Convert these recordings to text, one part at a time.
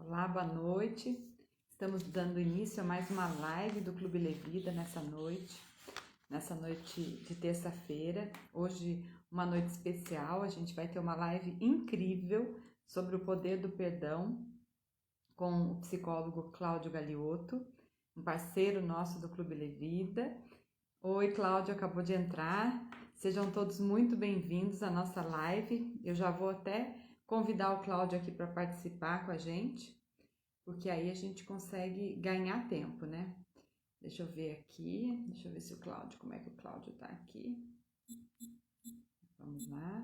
Olá, boa noite. Estamos dando início a mais uma live do Clube Levida nessa noite de terça-feira. Hoje, uma noite especial, a gente vai ter uma live incrível sobre o poder do perdão com o psicólogo Cláudio Galiotto, um parceiro nosso do Clube Levida. Oi, Cláudio, acabou de entrar. Sejam todos muito bem-vindos à nossa live. Eu já vou até convidar o Cláudio aqui para participar com a gente, porque aí a gente consegue ganhar tempo, né? Deixa eu ver aqui, deixa eu ver se o Cláudio, como é que o Cláudio tá aqui. Vamos lá.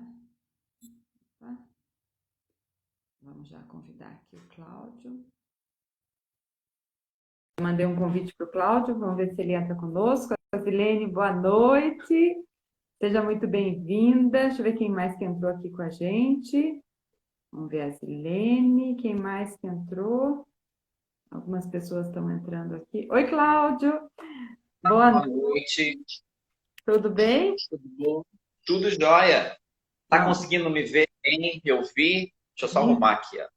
Opa. Vamos já convidar aqui o Cláudio. Mandei um convite para o Cláudio, vamos ver se ele entra conosco. Silene, boa noite. Seja muito bem-vinda. Deixa eu ver quem mais que entrou aqui com a gente. Vamos ver a Silene, quem mais que entrou? Algumas pessoas estão entrando aqui. Oi, Cláudio. Boa noite. Tudo bem? Tudo bom? Tudo jóia. Tá conseguindo me ver bem, me ouvir? Deixa eu só arrumar aqui, ó.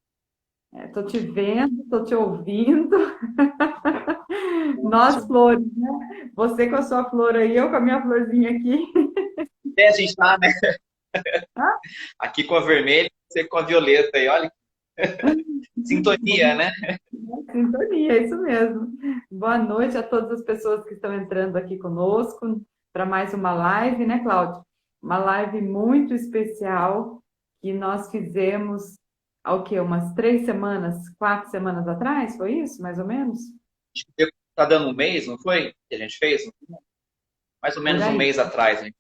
Estou te vendo, estou te ouvindo. Nós flores, né? Você com a sua flor aí, eu com a minha florzinha aqui. A gente tá, né? Aqui com a vermelha, você com a violeta aí, olha. Sintonia, né? Sintonia, é isso mesmo. Boa noite a todas as pessoas que estão entrando aqui conosco para mais uma live, né, Cláudio? Uma live muito especial que nós fizemos há o quê? Umas 3 semanas, 4 semanas atrás, foi isso, mais ou menos? Tá dando um mês, não foi? Que a gente fez? Mais ou Por menos um aí. mês atrás, né?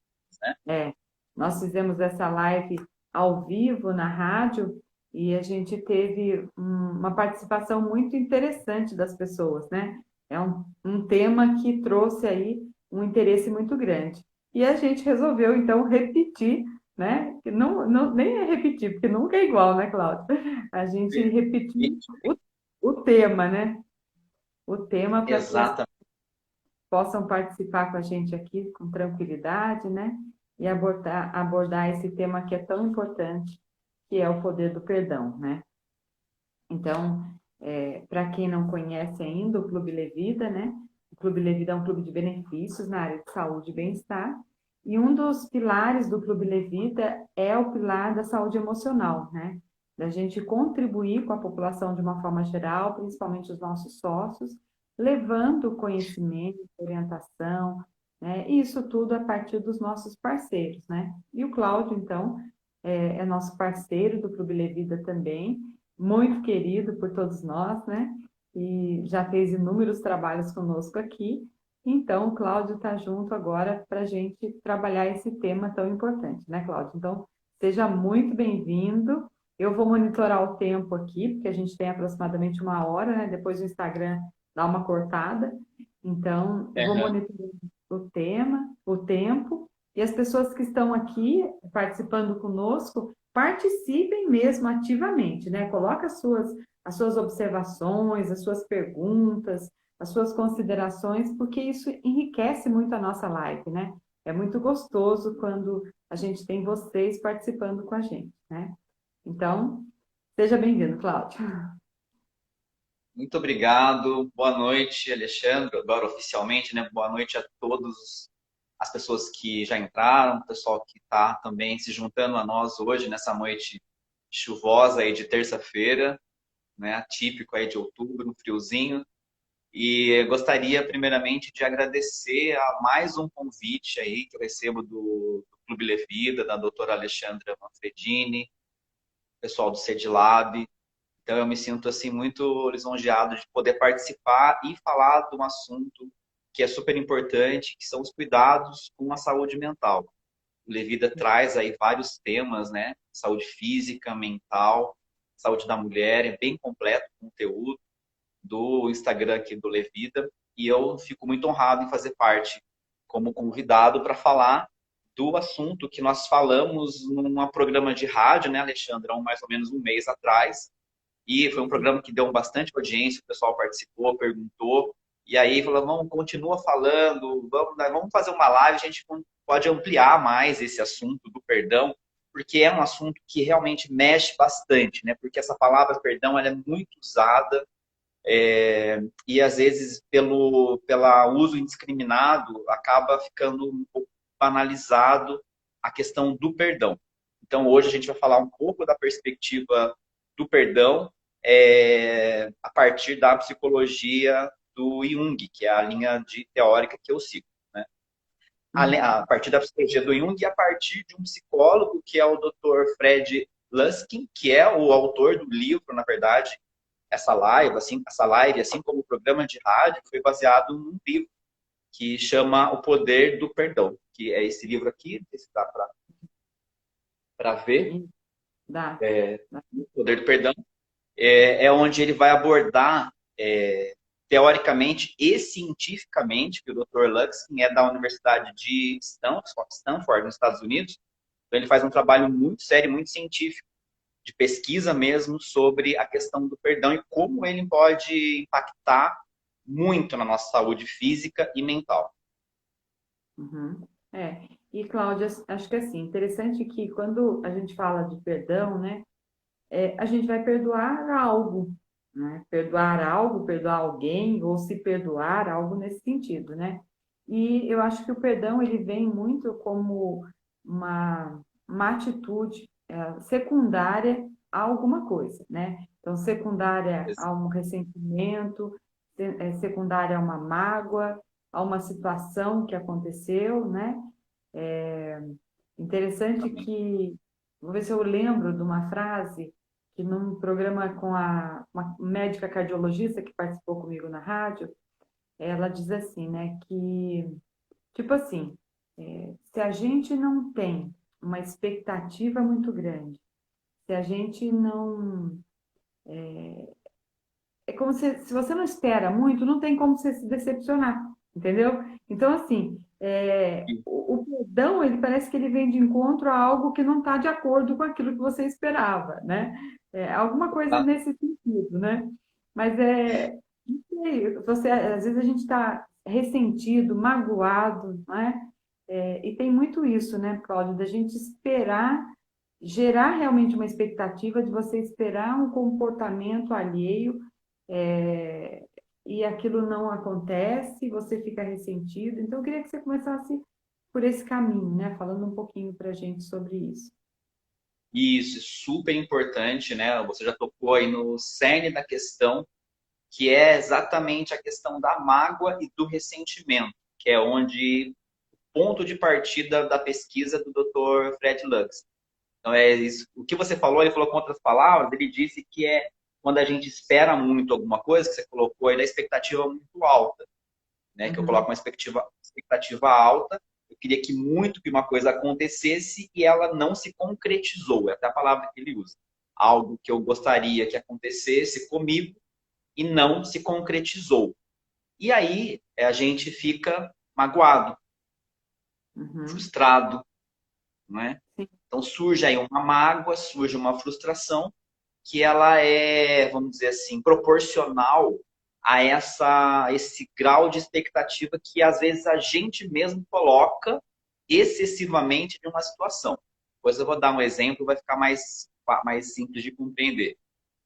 É, nós fizemos essa live ao vivo na rádio e a gente teve uma participação muito interessante das pessoas, né? É um tema que trouxe aí um interesse muito grande. E a gente resolveu, então, repetir, né? Que nem é repetir, porque nunca é igual, né, Cláudia? A gente repetiu o tema, né? O tema para que as Exatamente. possam participar com a gente aqui com tranquilidade, né? E abordar esse tema que é tão importante, que é o poder do perdão, né? Então, para quem não conhece ainda o Clube Levida, né? O Clube Levida é um clube de benefícios na área de saúde e bem-estar. E um dos pilares do Clube Levida é o pilar da saúde emocional, né? Da gente contribuir com a população de uma forma geral, principalmente os nossos sócios, levando conhecimento, orientação, né? E isso tudo a partir dos nossos parceiros, né? E o Cláudio, então, é nosso parceiro do Clube Levida também, muito querido por todos nós, né? E já fez inúmeros trabalhos conosco aqui. Então, o Cláudio está junto agora para a gente trabalhar esse tema tão importante, né, Cláudio? Então, seja muito bem-vindo. Eu vou monitorar o tempo aqui, porque a gente tem aproximadamente 1 hora, né? Depois o Instagram dá uma cortada. Então, eu vou Uhum. monitorar o tempo, e as pessoas que estão aqui participando conosco, participem mesmo ativamente, né? Coloca as suas observações, as suas perguntas, as suas considerações, porque isso enriquece muito a nossa live, né? É muito gostoso quando a gente tem vocês participando com a gente, né? Então, seja bem-vindo, Cláudio. Muito obrigado. Boa noite, Alexandre. Agora oficialmente, né? Boa noite a todos as pessoas que já entraram, o pessoal que está também se juntando a nós hoje nessa noite chuvosa aí de terça-feira, né? Atípico aí de outubro, um friozinho. E gostaria primeiramente de agradecer a mais um convite aí que eu recebo do Clube Levida, da doutora Alexandra Manfredini, pessoal do CEDLAB. Então, eu me sinto assim muito lisonjeado de poder participar e falar de um assunto que é super importante, que são os cuidados com a saúde mental. O Levida traz aí vários temas, né? Saúde física, mental, saúde da mulher, é bem completo o conteúdo do Instagram aqui do Levida. E eu fico muito honrado em fazer parte como convidado para falar do assunto que nós falamos num programa de rádio, né, Alexandre, há mais ou menos um mês atrás, e foi um programa que deu bastante audiência, o pessoal participou, perguntou, e aí falou, vamos, continua falando, vamos fazer uma live, a gente pode ampliar mais esse assunto do perdão, porque é um assunto que realmente mexe bastante, né? Porque essa palavra perdão, ela é muito usada e às vezes pela uso indiscriminado acaba ficando um pouco banalizado a questão do perdão. Então hoje a gente vai falar um pouco da perspectiva do perdão a partir da psicologia do Jung, que é a linha teórica que eu sigo, né? A Uhum. partir da psicologia do Jung e a partir de um psicólogo que é o Dr. Fred Luskin, que é o autor do livro, na verdade, essa live, assim como o programa de rádio, foi baseado num livro que chama O Poder do Perdão, que é esse livro aqui, não sei se dá para ver, E dá. Dá. O Poder do Perdão, onde ele vai abordar, teoricamente e cientificamente, que o Dr. Luskin é da Universidade de Stanford, nos Estados Unidos, então ele faz um trabalho muito sério, muito científico, de pesquisa mesmo sobre a questão do perdão e como ele pode impactar muito na nossa saúde física e mental. Uhum. É. E, Cláudia, acho que assim, interessante que quando a gente fala de perdão, né, a gente vai perdoar algo, né? Perdoar algo, perdoar alguém, ou se perdoar, algo nesse sentido, né? E eu acho que o perdão, ele vem muito como uma atitude secundária a alguma coisa, né? Então, secundária a um ressentimento, secundária a uma mágoa, a uma situação que aconteceu, né? Interessante Exatamente. que, vou ver se eu lembro de uma frase que num programa com uma médica cardiologista que participou comigo na rádio, ela diz assim, né, que, tipo assim, se a gente não tem uma expectativa muito grande, se a gente não... É como se você não espera muito, não tem como você se decepcionar, entendeu? Então, assim, o perdão, ele parece que ele vem de encontro a algo que não está de acordo com aquilo que você esperava, né? Alguma coisa nesse sentido, né? Mas não sei, às vezes a gente está ressentido, magoado, né? E tem muito isso, né, Cláudio, da gente esperar, gerar realmente uma expectativa de você esperar um comportamento alheio, é, e aquilo não acontece, você fica ressentido. Então, eu queria que você começasse por esse caminho, né? Falando um pouquinho para a gente sobre isso. Isso, super importante, né? Você já tocou aí no cerne da questão, que é exatamente a questão da mágoa e do ressentimento, que é onde ponto de partida da pesquisa do Dr. Fred Lux. Então é isso. O que você falou, ele falou com outras palavras, ele disse que é quando a gente espera muito alguma coisa, que você colocou aí da expectativa muito alta, né? Que eu coloco Uhum, uma expectativa alta, eu queria que muito que uma coisa acontecesse e ela não se concretizou, é até a palavra que ele usa. Algo que eu gostaria que acontecesse comigo e não se concretizou. E aí a gente fica magoado, uhum, frustrado, não é? sim, Então surge aí uma mágoa, surge uma frustração que ela é, vamos dizer assim, proporcional a esse grau de expectativa que às vezes a gente mesmo coloca excessivamente de uma situação. Depois eu vou dar um exemplo, vai ficar mais simples de compreender.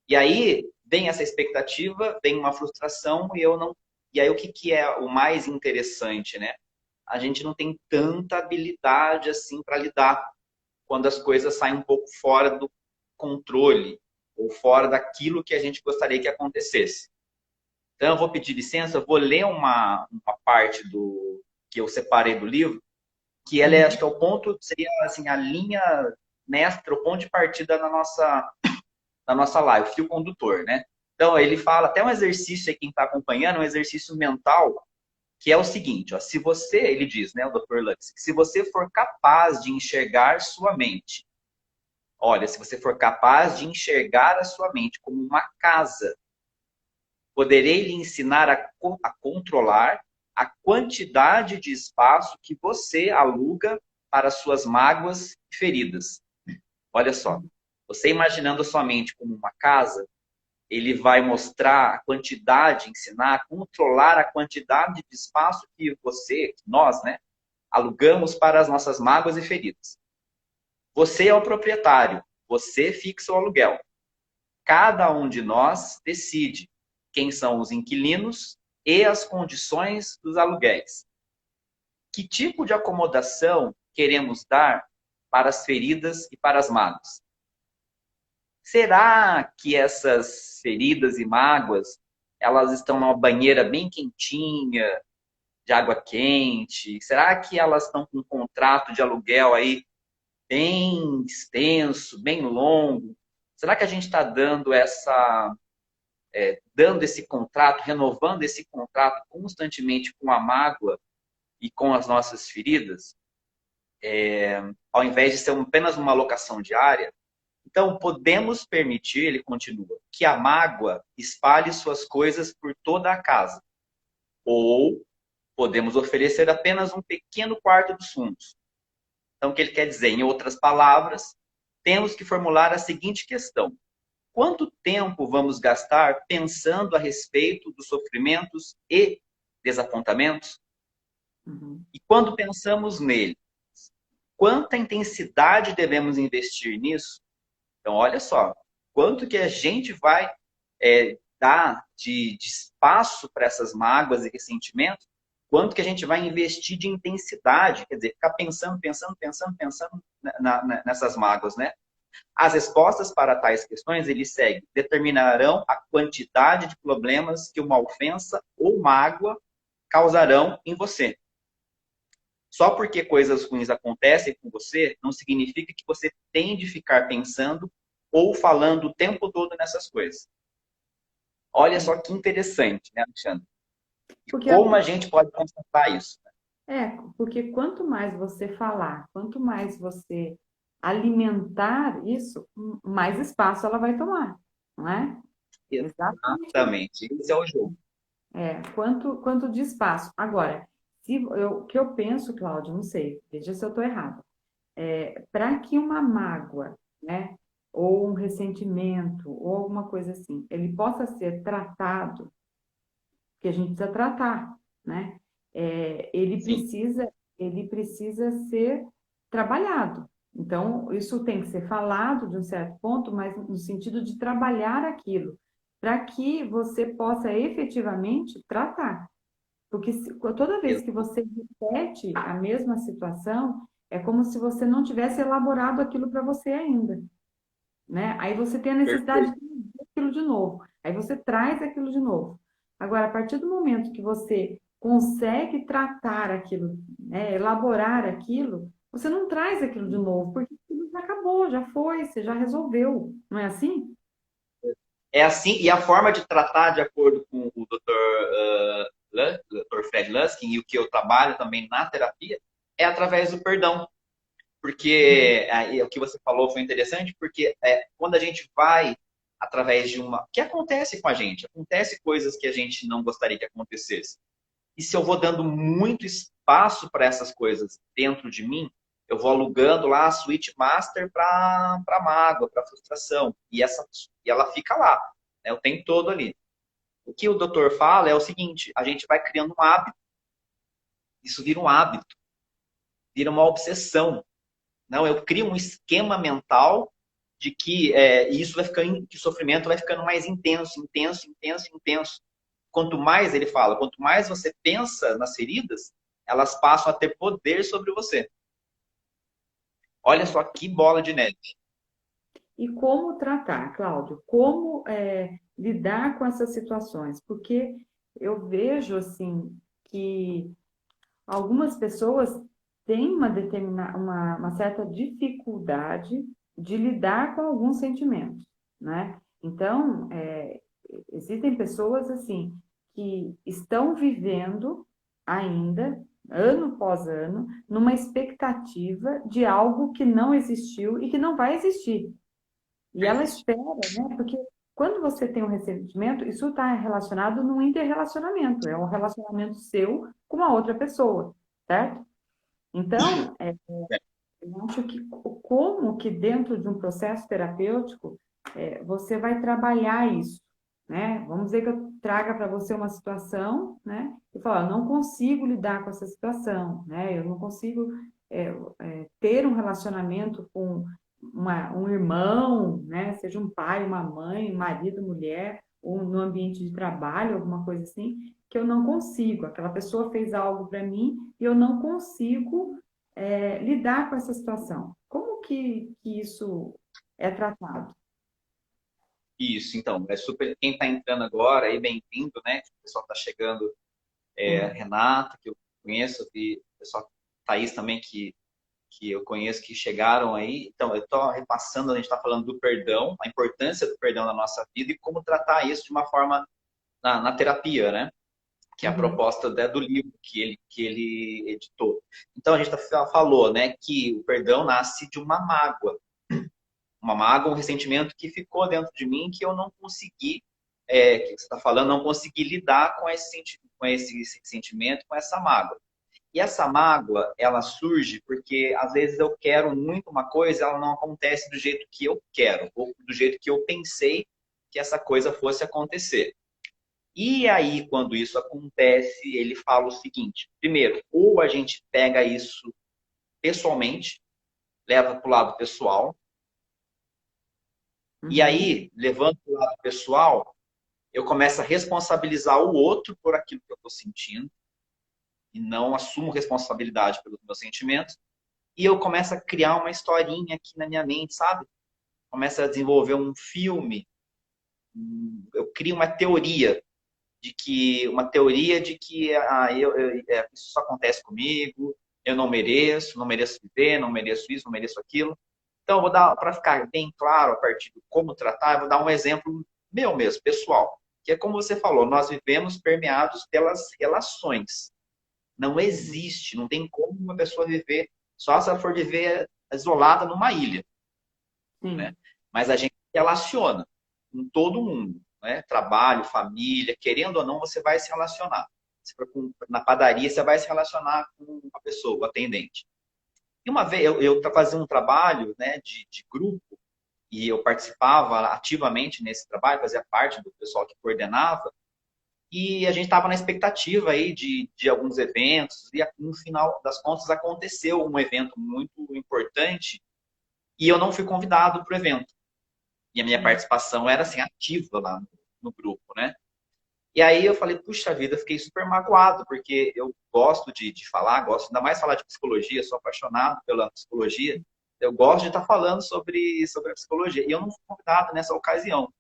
E aí vem essa expectativa, vem uma frustração e eu não. E aí o que é o mais interessante, né? A gente não tem tanta habilidade assim para lidar quando as coisas saem um pouco fora do controle ou fora daquilo que a gente gostaria que acontecesse. Então, eu vou pedir licença, eu vou ler uma parte do que eu separei do livro, que ela acho uhum, que é o ponto, seria assim, a linha mestra, o ponto de partida da nossa live, o fio condutor, né? Então, ele fala até um exercício aí, quem está acompanhando, um exercício mental, que é o seguinte, ó, se você, ele diz, né, o Dr. Lux, se você for capaz de enxergar sua mente, olha, se você for capaz de enxergar a sua mente como uma casa, poderei lhe ensinar a controlar a quantidade de espaço que você aluga para suas mágoas e feridas. Olha só, você imaginando a sua mente como uma casa, ele vai mostrar a quantidade, ensinar a controlar a quantidade de espaço que nós, né, alugamos para as nossas mágoas e feridas. Você é o proprietário, você fixa o aluguel. Cada um de nós decide quem são os inquilinos e as condições dos aluguéis. Que tipo de acomodação queremos dar para as feridas e para as mágoas? Será que essas feridas e mágoas, elas estão numa banheira bem quentinha, de água quente? Será que elas estão com um contrato de aluguel aí bem extenso, bem longo? Será que a gente está dando esse contrato, renovando esse contrato constantemente com a mágoa e com as nossas feridas, ao invés de ser apenas uma locação diária? Então, podemos permitir, ele continua, que a mágoa espalhe suas coisas por toda a casa. Ou podemos oferecer apenas um pequeno quarto dos fundos. Então, o que ele quer dizer? Em outras palavras, temos que formular a seguinte questão: quanto tempo vamos gastar pensando a respeito dos sofrimentos e desapontamentos? Uhum. E quando pensamos nele, quanta intensidade devemos investir nisso? Então, olha só, quanto que a gente vai dar de espaço para essas mágoas e ressentimentos, quanto que a gente vai investir de intensidade, quer dizer, ficar pensando nessas mágoas, né? As respostas para tais questões, eles seguem, determinarão a quantidade de problemas que uma ofensa ou mágoa causarão em você. Só porque coisas ruins acontecem com você, não significa que você tem de ficar pensando ou falando o tempo todo nessas coisas. Olha É. só que interessante, né, Alexandre? E Porque, como a gente pode constatar isso? porque quanto mais você falar, quanto mais você alimentar isso, mais espaço ela vai tomar, não é? Exatamente isso. Exatamente, esse é o jogo. Quanto de espaço. Agora, o que eu penso, Cláudio, não sei, veja se eu estou errada. Para que uma mágoa, né, ou um ressentimento, ou alguma coisa assim, ele possa ser tratado, que a gente precisa tratar, né? Ele Sim, precisa, ele precisa ser trabalhado. Então, isso tem que ser falado de um certo ponto, mas no sentido de trabalhar aquilo, para que você possa efetivamente tratar. Porque toda vez que você repete a mesma situação, é como se você não tivesse elaborado aquilo para você ainda, né? Aí você tem a necessidade perfeito. de fazer aquilo de novo. Aí você traz aquilo de novo. Agora, a partir do momento que você consegue tratar aquilo, né, elaborar aquilo, você não traz aquilo de novo, porque aquilo já acabou, já foi, você já resolveu. Não é assim? É assim, e a forma de tratar, de acordo com o Dr. Fred Luskin, e o que eu trabalho também na terapia, é através do perdão. Porque o que você falou foi interessante, porque quando a gente vai através de uma. O que acontece com a gente? Acontece coisas que a gente não gostaria que acontecesse. E se eu vou dando muito espaço para essas coisas dentro de mim, eu vou alugando lá a suíte master para mágoa, para frustração. E ela fica lá, né, o tempo todo ali. O que o doutor fala é o seguinte: a gente vai criando um hábito. Isso vira um hábito, vira uma obsessão. Não, eu crio um esquema mental de que isso vai ficando, que o sofrimento vai ficando mais intenso, intenso, intenso, intenso. Quanto mais ele fala, quanto mais você pensa nas feridas, elas passam a ter poder sobre você. Olha É. só que bola de neve. E como tratar, Cláudio? Como lidar com essas situações? Porque eu vejo assim que algumas pessoas têm uma certa dificuldade de lidar com alguns sentimentos, né? Então, existem pessoas assim que estão vivendo ainda, ano após ano, numa expectativa de algo que não existiu e que não vai existir. E ela espera, né? Porque quando você tem um ressentimento, isso está relacionado num interrelacionamento, é um relacionamento seu com uma outra pessoa, certo? Então, eu acho que como que dentro de um processo terapêutico você vai trabalhar isso, né? Vamos dizer que eu traga para você uma situação, né? E falar, eu não consigo lidar com essa situação, né? Eu não consigo. ter um relacionamento com um irmão, né? Seja um pai, uma mãe, um marido, mulher, ou no ambiente de trabalho, alguma coisa assim, que eu não consigo. Aquela pessoa fez algo para mim e eu não consigo lidar com essa situação. Como que isso é tratado? Isso, então, é super. Quem está entrando agora, aí, bem-vindo, né? O pessoal está chegando, Sim. Renata, que eu conheço, e o pessoal, Thaís também, que eu conheço, que chegaram aí. Então, eu estou repassando, a gente está falando do perdão, a importância do perdão na nossa vida e como tratar isso de uma forma na terapia, né? Que é a Uhum. proposta do livro que ele editou. Então, a gente falou, né, que o perdão nasce de uma mágoa, um ressentimento que ficou dentro de mim que eu não consegui, que você está falando, não consegui lidar com esse sentimento, com essa mágoa. E essa mágoa, ela surge porque às vezes eu quero muito uma coisa, ela não acontece do jeito que eu quero, ou do jeito que eu pensei que essa coisa fosse acontecer. E aí, quando isso acontece, ele fala o seguinte: primeiro, ou a gente pega isso pessoalmente, leva para o lado pessoal, e Uhum. aí, levando para o lado pessoal, eu começo a responsabilizar o outro por aquilo que eu estou sentindo, e não assumo responsabilidade pelos meus sentimentos, e eu começo a criar uma historinha aqui na minha mente, sabe? Começo a desenvolver um filme, eu crio uma teoria de que isso só acontece comigo, eu não mereço viver, não mereço isso, não mereço aquilo. Então, eu vou dar, para ficar bem claro a partir de como tratar, eu vou dar um exemplo meu mesmo, pessoal, que é como você falou, nós vivemos permeados pelas relações. Não Uhum. existe, não tem como uma pessoa viver, só se ela for viver isolada numa ilha, né? Sim. Mas a gente relaciona com todo mundo, né? Trabalho, família, querendo ou não, você vai se relacionar. Se for na padaria, você vai se relacionar com a pessoa, o atendente. E uma vez eu fazia um trabalho, né, de grupo e eu participava ativamente nesse trabalho, fazia parte do pessoal que coordenava, e a gente estava na expectativa aí de alguns eventos, e no final das contas aconteceu um evento muito importante e eu não fui convidado para o evento. E a minha Uhum. participação era assim, ativa lá no grupo, né? E aí eu falei, puxa vida, eu fiquei super magoado, porque eu gosto de falar, gosto ainda mais falar de psicologia, sou apaixonado pela psicologia, eu gosto de estar falando sobre a psicologia. E eu não fui convidado nessa ocasião.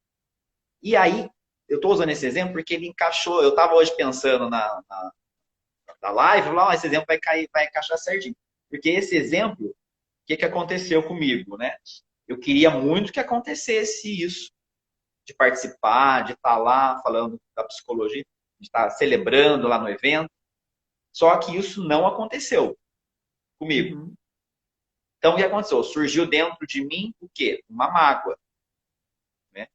E aí, eu estou usando esse exemplo porque ele encaixou, eu estava hoje pensando na live, lá, esse exemplo vai cair, vai encaixar certinho. Porque esse exemplo, o que aconteceu comigo, né? Eu queria muito que acontecesse isso de participar, de estar lá falando da psicologia, de estar celebrando lá no evento. Só que isso não aconteceu comigo. Uhum. Então, o que aconteceu? Surgiu dentro de mim o quê? Uma mágoa. Né?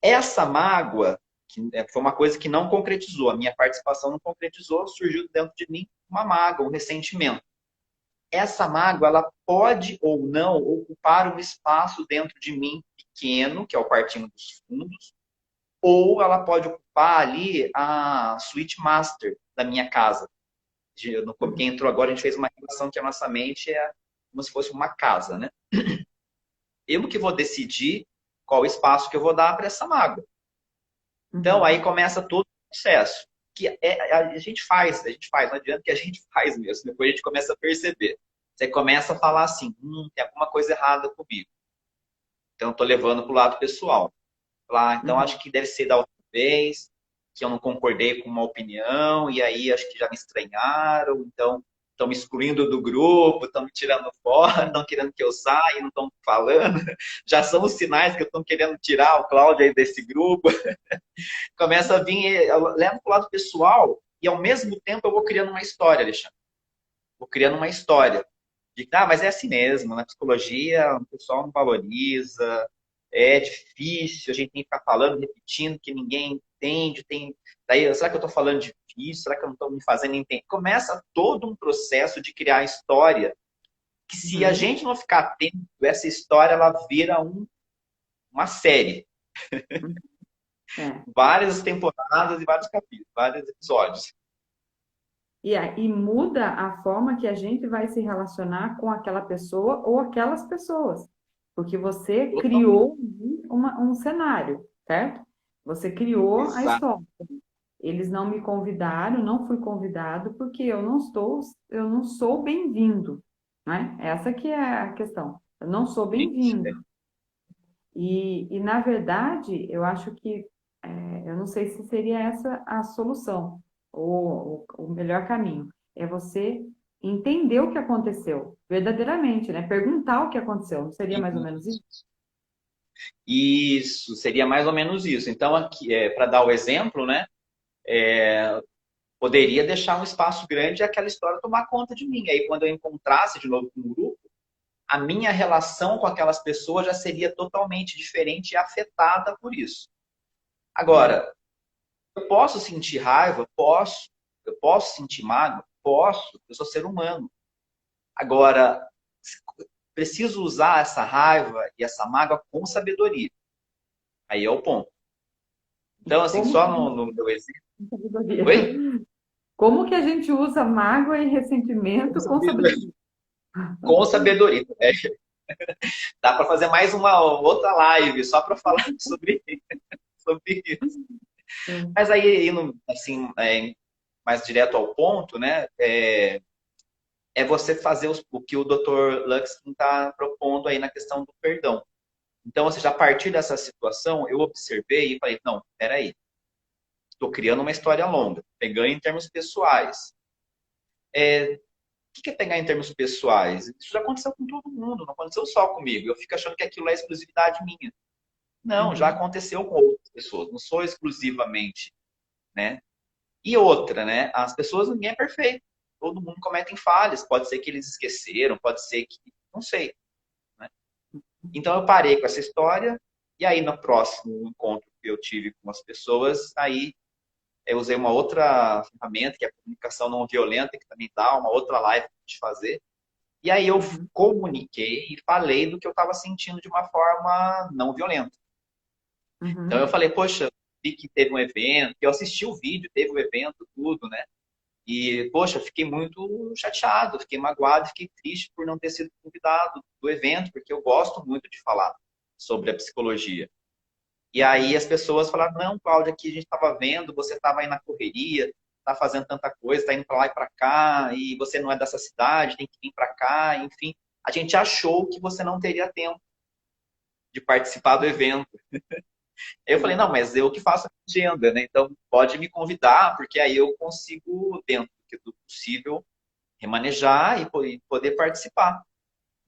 Essa mágoa, que foi uma coisa que não concretizou, a minha participação não concretizou, surgiu dentro de mim uma mágoa, um ressentimento. Essa mágoa, ela pode ou não ocupar um espaço dentro de mim pequeno, que é o partindo dos fundos, ou ela pode ocupar ali a suíte master da minha casa. Quem Uhum. entrou agora, a gente fez uma relação que a nossa mente é como se fosse uma casa, né? Eu que vou decidir qual espaço que eu vou dar para essa mágoa. Então, aí Uhum. começa todo o processo. A gente faz, não adianta que a gente faz mesmo. Depois a gente começa a perceber. Você começa a falar assim, tem alguma coisa errada comigo. Então, estou levando para o lado pessoal. Lá, então Uhum. acho que deve ser da outra vez, que eu não concordei com uma opinião, e aí acho que já me estranharam, então estão me excluindo do grupo, estão me tirando fora, estão querendo que eu saia, não estão falando. Já são os sinais que eu estou querendo tirar o Cláudio aí desse grupo. Começa a vir, eu levo para o lado pessoal, e ao mesmo tempo eu vou criando uma história, Alexandre. Vou criando uma história de que, mas é assim mesmo, na psicologia o pessoal não valoriza, é difícil, a gente tem que ficar falando, repetindo que ninguém entende, daí, será que eu estou falando difícil? Será que eu não estou me fazendo entender? Começa todo um processo de criar história, que se a Uhum. gente não ficar atento, essa história ela vira uma série, Uhum. É. várias temporadas e vários capítulos, vários episódios. E muda a forma que a gente vai se relacionar com aquela pessoa ou aquelas pessoas. Porque você Totalmente. criou um cenário, certo? Você criou a Exato. história. Eles não me convidaram, não fui convidado, porque eu não sou bem-vindo, né? Essa que é a questão. Eu não sou bem-vindo. Na verdade, eu acho que, eu não sei se seria essa a solução, ou o melhor caminho. É você entender o que aconteceu, verdadeiramente, né? Perguntar o que aconteceu. Não seria mais ou menos isso? Isso, seria mais ou menos isso. Então, aqui, para dar o exemplo, né? Poderia deixar um espaço grande e aquela história tomar conta de mim. Aí, quando eu encontrasse de novo com o grupo, a minha relação com aquelas pessoas já seria totalmente diferente e afetada por isso. É, Agora, eu posso sentir raiva? Posso. Eu posso sentir mágoa? Posso. Eu sou ser humano. Agora, preciso usar essa raiva e essa mágoa com sabedoria. Aí é o ponto. e Então, assim, como que só a gente no meu exemplo. usa sabedoria? Oi? Como que a gente usa mágoa e Com ressentimento com sabedoria. sabedoria? Com sabedoria. Dá para fazer mais uma outra live só para falar sobre isso. É. Mas aí, indo assim, mais direto ao ponto, né? É você fazer o que o Dr. Luxkin está propondo aí na questão do perdão. Então, ou seja, a partir dessa situação, eu observei e falei, não, peraí, estou criando uma história longa, pegando em termos pessoais. O que é pegar em termos pessoais? Isso já aconteceu com todo mundo, não aconteceu só comigo. Eu fico achando que aquilo é exclusividade minha. Não, já Uhum. aconteceu com outras pessoas, não sou exclusivamente, né? E outra, né? As pessoas, ninguém é perfeito. Todo mundo comete falhas. Pode ser que eles esqueceram, pode ser que. Não sei. Né? Então eu parei com essa história. E aí, no próximo encontro que eu tive com as pessoas, aí eu usei uma outra ferramenta, que é a comunicação não violenta, que também dá uma outra live para a gente fazer. E aí eu Uhum. comuniquei e falei do que eu estava sentindo de uma forma não violenta. Então eu Uhum. falei, poxa, vi que teve um evento, eu assisti o vídeo, teve o evento, tudo, né? E, poxa, fiquei muito chateado, fiquei magoado, fiquei triste por não ter sido convidado do evento, porque eu gosto muito de falar sobre a psicologia. E aí as pessoas falaram, não, Cláudia, aqui a gente estava vendo, você estava aí na correria, está fazendo tanta coisa, está indo para lá e para cá, e você não é dessa cidade, tem que vir para cá, enfim. A gente achou que você não teria tempo de participar do evento. Aí eu falei, não, mas eu que faço a agenda, né? Então pode me convidar, porque aí eu consigo, dentro do possível, remanejar e poder participar.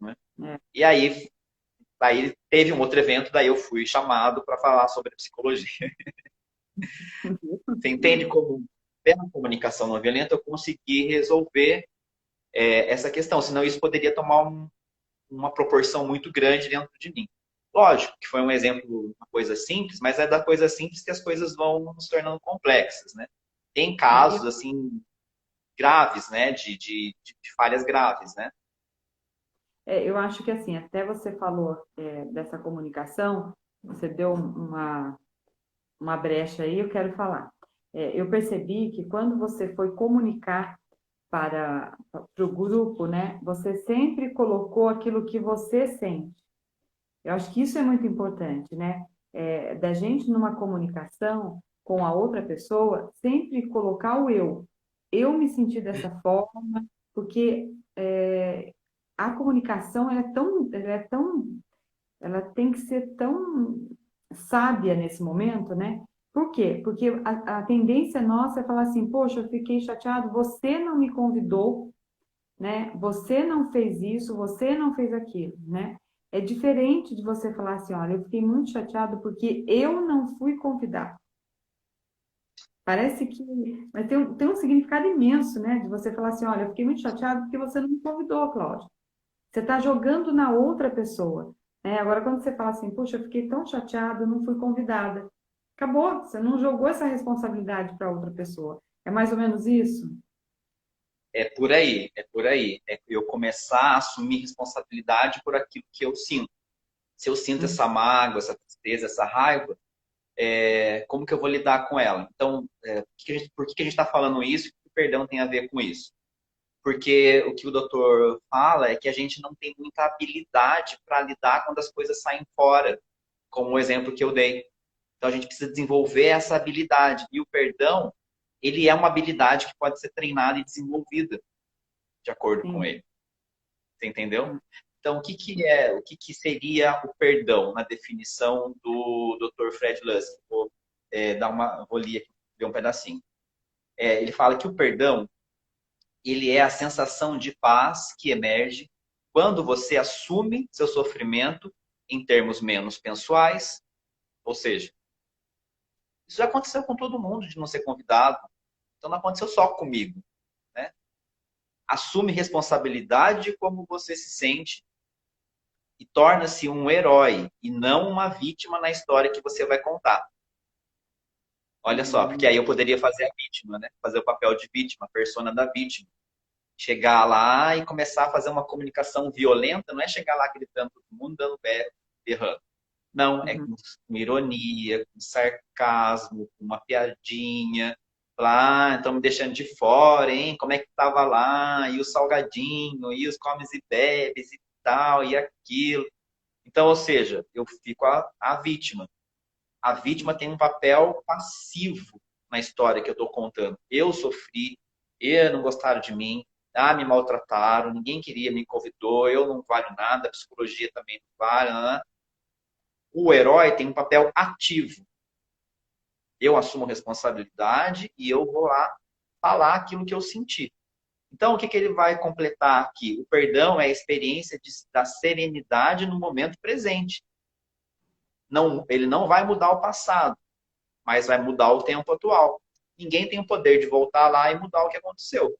Né? É. E aí teve um outro evento, daí eu fui chamado para falar sobre psicologia. Você entende como, pela comunicação não violenta, eu consegui resolver essa questão, senão isso poderia tomar uma proporção muito grande dentro de mim. Lógico que foi um exemplo, uma coisa simples, mas é da coisa simples que as coisas vão se tornando complexas, né? Tem É, casos, assim, graves, né? De falhas graves, né? eu acho que assim, até você falou dessa comunicação, você deu uma brecha aí, eu quero falar. Eu percebi que quando você foi comunicar para o grupo, né, você sempre colocou aquilo que você sente. Eu acho que isso é muito importante, né? Da gente numa comunicação com a outra pessoa, sempre colocar o eu. Eu me senti dessa forma, porque a comunicação ela tem que ser tão sábia nesse momento, né? Por quê? Porque a tendência nossa é falar assim, poxa, eu fiquei chateado, você não me convidou, né? Você não fez isso, você não fez aquilo, né? É diferente de você falar assim, olha, eu fiquei muito chateado porque eu não fui convidado. Parece que mas tem um significado imenso, né? De você falar assim, olha, eu fiquei muito chateado porque você não me convidou, Cláudia. Você está jogando na outra pessoa, né? Agora, quando você fala assim, puxa, eu fiquei tão chateado, eu não fui convidada. Acabou, você não jogou essa responsabilidade para outra pessoa. É mais ou menos isso? É por aí, é por aí. É eu começar a assumir responsabilidade por aquilo que eu sinto. Se eu sinto Uhum. essa mágoa, essa tristeza, essa raiva, como que eu vou lidar com ela? Então, por que a gente está falando isso? perdão tem a ver com isso? Porque o que o doutor fala é que a gente não tem muita habilidade para lidar quando as coisas saem fora, como o exemplo que eu dei. Então a gente precisa desenvolver essa habilidade. E o perdão, ele é uma habilidade que pode ser treinada e desenvolvida, de acordo com Sim. ele. Você entendeu? Então, o que que seria o perdão na definição do Dr. Fred Lusky? Vou ler um pedacinho. Ele fala que o perdão, ele é a sensação de paz que emerge quando você assume seu sofrimento em termos menos pessoais, ou seja, isso já aconteceu com todo mundo de não ser convidado, então não aconteceu só comigo, né? Assume responsabilidade de como você se sente e torna-se um herói e não uma vítima na história que você vai contar. Olha só, porque aí eu poderia fazer a vítima, né? Fazer o papel de vítima, a persona da vítima. Chegar lá e começar a fazer uma comunicação violenta, não é chegar lá gritando todo mundo, dando berrando. Não, é Uhum. com ironia, com sarcasmo, com uma piadinha. Falar, estão me deixando de fora, hein? Como é que tava lá? E o salgadinho, e os comes e bebes e tal, e aquilo. Então, ou seja, eu fico a vítima. A vítima tem um papel passivo na história que eu estou contando. Eu sofri, não gostaram de mim, me maltrataram, ninguém queria, me convidou, eu não valho nada, a psicologia também não vale. Né? O herói tem um papel ativo. Eu assumo responsabilidade e eu vou lá falar aquilo que eu senti. Então, o que, que ele vai completar aqui? O perdão é a experiência da serenidade no momento presente. Não, ele não vai mudar o passado, mas vai mudar o tempo atual. Ninguém tem o poder de voltar lá e mudar o que aconteceu.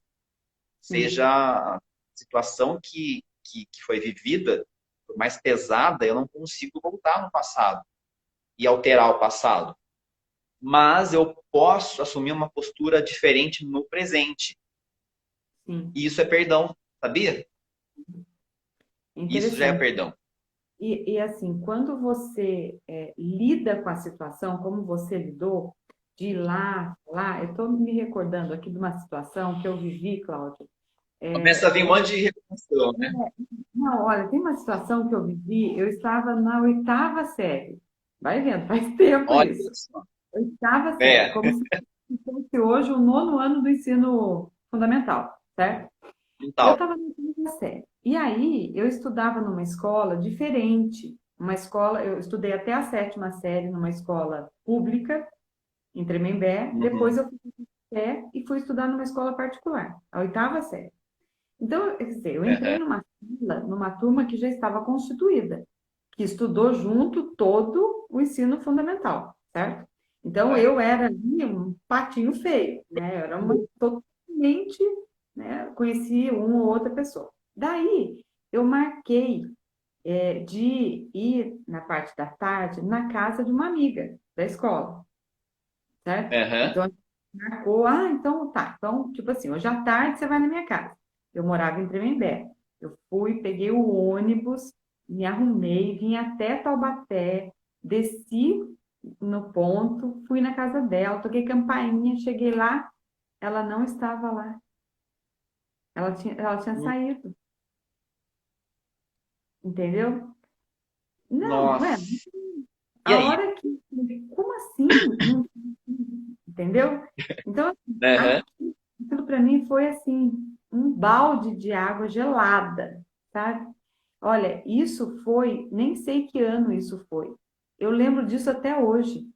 Seja Sim. a situação que foi vivida, por mais pesada, eu não consigo voltar no passado e alterar o passado. Mas eu posso assumir uma postura diferente no presente. Sim. E isso é perdão, sabia? Isso já é Interessante. perdão. E assim, quando você lida com a situação, como você lidou, de ir lá, eu estou me recordando aqui de uma situação que eu vivi, Cláudio. Começa a vir um monte de reclamação, né? Não, olha, tem uma situação que eu vivi, eu estava na oitava série. Vai vendo, faz tempo Olha isso. só. Oitava série, É, como se fosse hoje o nono ano do ensino fundamental, certo? Eu mental. estava na quinta série. E aí, eu estudava numa escola diferente. Uma escola, eu estudei até a sétima série numa escola pública, em Tremembé. Depois Uhum. eu fui para Tremembé e fui estudar numa escola particular, a oitava série. Então, quer dizer, eu entrei Uhum. numa turma que já estava constituída, que estudou junto todo o ensino fundamental, certo? Então, É. eu era ali um patinho feio, né? Eu era uma totalmente, né? Conhecia uma ou outra pessoa. Daí, eu marquei de ir na parte da tarde na casa de uma amiga da escola, certo? Uhum. Então, a gente marcou, então tá. Então, tipo assim, hoje à tarde você vai na minha casa. Eu morava em Tremembé. Eu fui, peguei o ônibus, me arrumei, vim até Taubaté, desci no ponto, fui na casa dela, toquei campainha, cheguei lá, ela não estava lá. Ela tinha saído, entendeu? Não, ué, Nossa. E a aí? hora que. Como assim? Não, entendeu? Então, assim, Uhum. aquilo para mim foi assim, um balde de água gelada, sabe? Olha, isso foi, nem sei que ano isso foi. Eu lembro disso até hoje,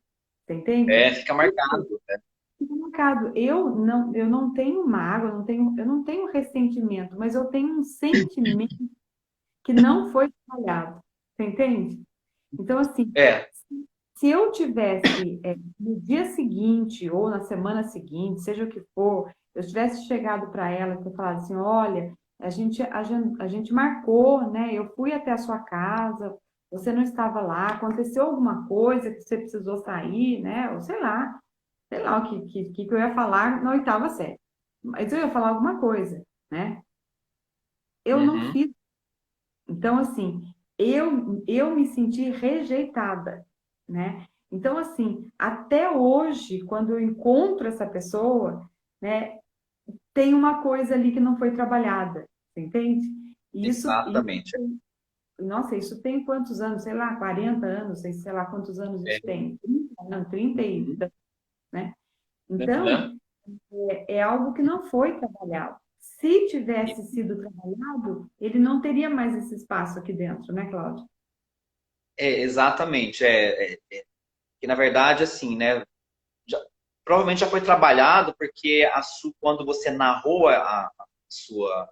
você entende? Fica marcado. Né? Fica marcado. Eu não tenho mágoa, eu não tenho ressentimento, mas eu tenho um sentimento que não foi trabalhado, você entende? Então, assim, É. se eu tivesse, no dia seguinte ou na semana seguinte, seja o que for, eu tivesse chegado para ela e falado assim, olha, a gente marcou, né? Eu fui até a sua casa, você não estava lá, aconteceu alguma coisa que você precisou sair, né? Ou sei lá o que eu ia falar na oitava série. Mas eu ia falar alguma coisa, né? Eu não Uhum. fiz. Então, assim, eu me senti rejeitada, né? Então, assim, até hoje, quando eu encontro essa pessoa, né? tem uma coisa ali que não foi trabalhada, você entende? E Exatamente. nossa, isso tem quantos anos? Sei lá, 40 anos, sei lá quantos anos É. isso tem. 30, não, 30 e Uhum. tanto, né? Uhum. Então, é algo que não foi trabalhado. Se tivesse sido trabalhado, ele não teria mais esse espaço aqui dentro, né, Cláudia? Exatamente. Que na verdade, assim, né? já- provavelmente já foi trabalhado porque quando você narrou a sua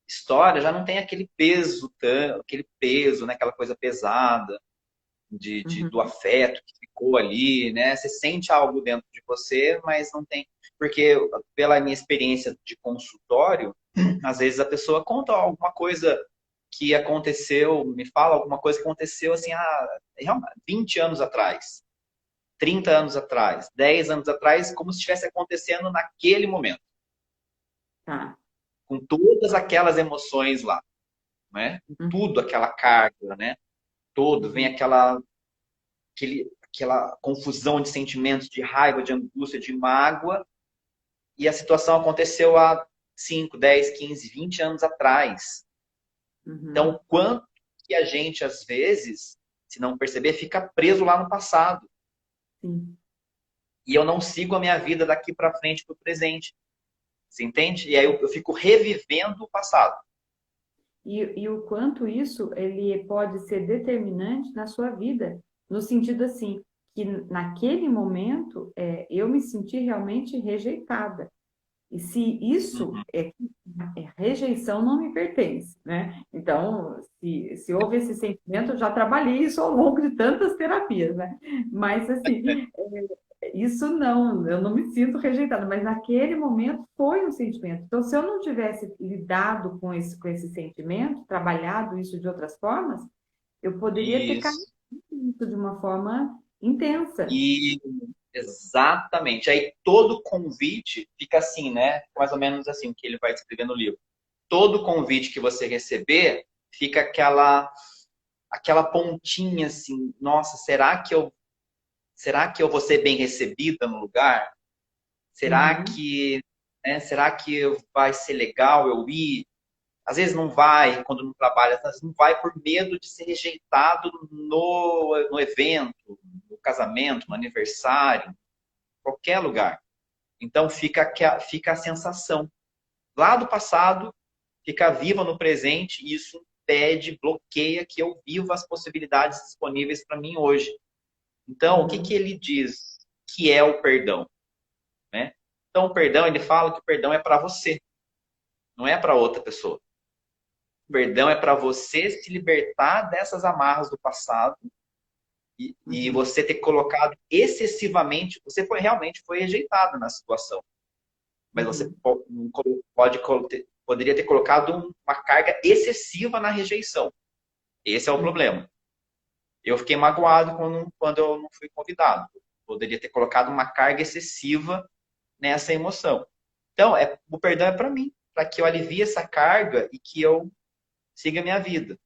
história, já não tem aquele peso, aquele peso, né? Aquela coisa pesada do Uhum, afeto que ficou ali, né? Você sente algo dentro de você, mas não tem. Porque, pela minha experiência de consultório, às vezes a pessoa conta alguma coisa que aconteceu, me fala alguma coisa que aconteceu assim, 20 anos atrás, 30 anos atrás, 10 anos atrás, como se estivesse acontecendo naquele momento, tá. com todas aquelas emoções lá, né? Com Uhum, tudo aquela carga, né? Todo, vem uhum, aquela confusão de sentimentos, de raiva, de angústia, de mágoa, e a situação aconteceu há 5, 10, 15, 20 anos atrás. Então, uhum, o quanto que a gente, às vezes, se não perceber, fica preso lá no passado. sim. E eu não sigo a minha vida daqui para frente para o presente. Você entende? E aí eu fico revivendo o passado. E o quanto isso ele pode ser determinante na sua vida, no sentido assim, que naquele momento eu me senti realmente rejeitada. E se isso Uhum. rejeição não me pertence, né? Então, se houve esse sentimento, eu já trabalhei isso ao longo de tantas terapias, né? Mas, assim, isso não, eu não me sinto rejeitada, mas naquele momento foi um sentimento. Então, se eu não tivesse lidado com esse sentimento, trabalhado isso de outras formas, eu poderia ter caído Isso. nisso de uma forma intensa. E exatamente. Aí todo convite fica assim, né? Mais ou menos assim o que ele vai escrever no livro. Todo convite que você receber, fica aquela pontinha assim, nossa, será que eu vou ser bem recebida no lugar? Será Uhum, que, será que vai ser legal eu ir? Às vezes não vai quando não trabalha, às vezes não vai por medo de ser rejeitado no evento, no casamento, no aniversário, qualquer lugar. Então fica a sensação lá do passado, fica viva no presente e isso impede, bloqueia que eu viva as possibilidades disponíveis para mim hoje. Então, o que que uhum, ele diz que é o perdão, né? Então, o perdão, ele fala que o perdão é para você, não é para outra pessoa. O perdão é para você se libertar dessas amarras do passado e uhum, você ter colocado excessivamente, você realmente foi rejeitado na situação, mas você uhum, poderia ter colocado uma carga excessiva na rejeição. Esse é o uhum, problema. Eu fiquei magoado quando eu não fui convidado. Poderia ter colocado uma carga excessiva nessa emoção. Então, o perdão é para mim, para que eu alivie essa carga e que eu siga a minha vida.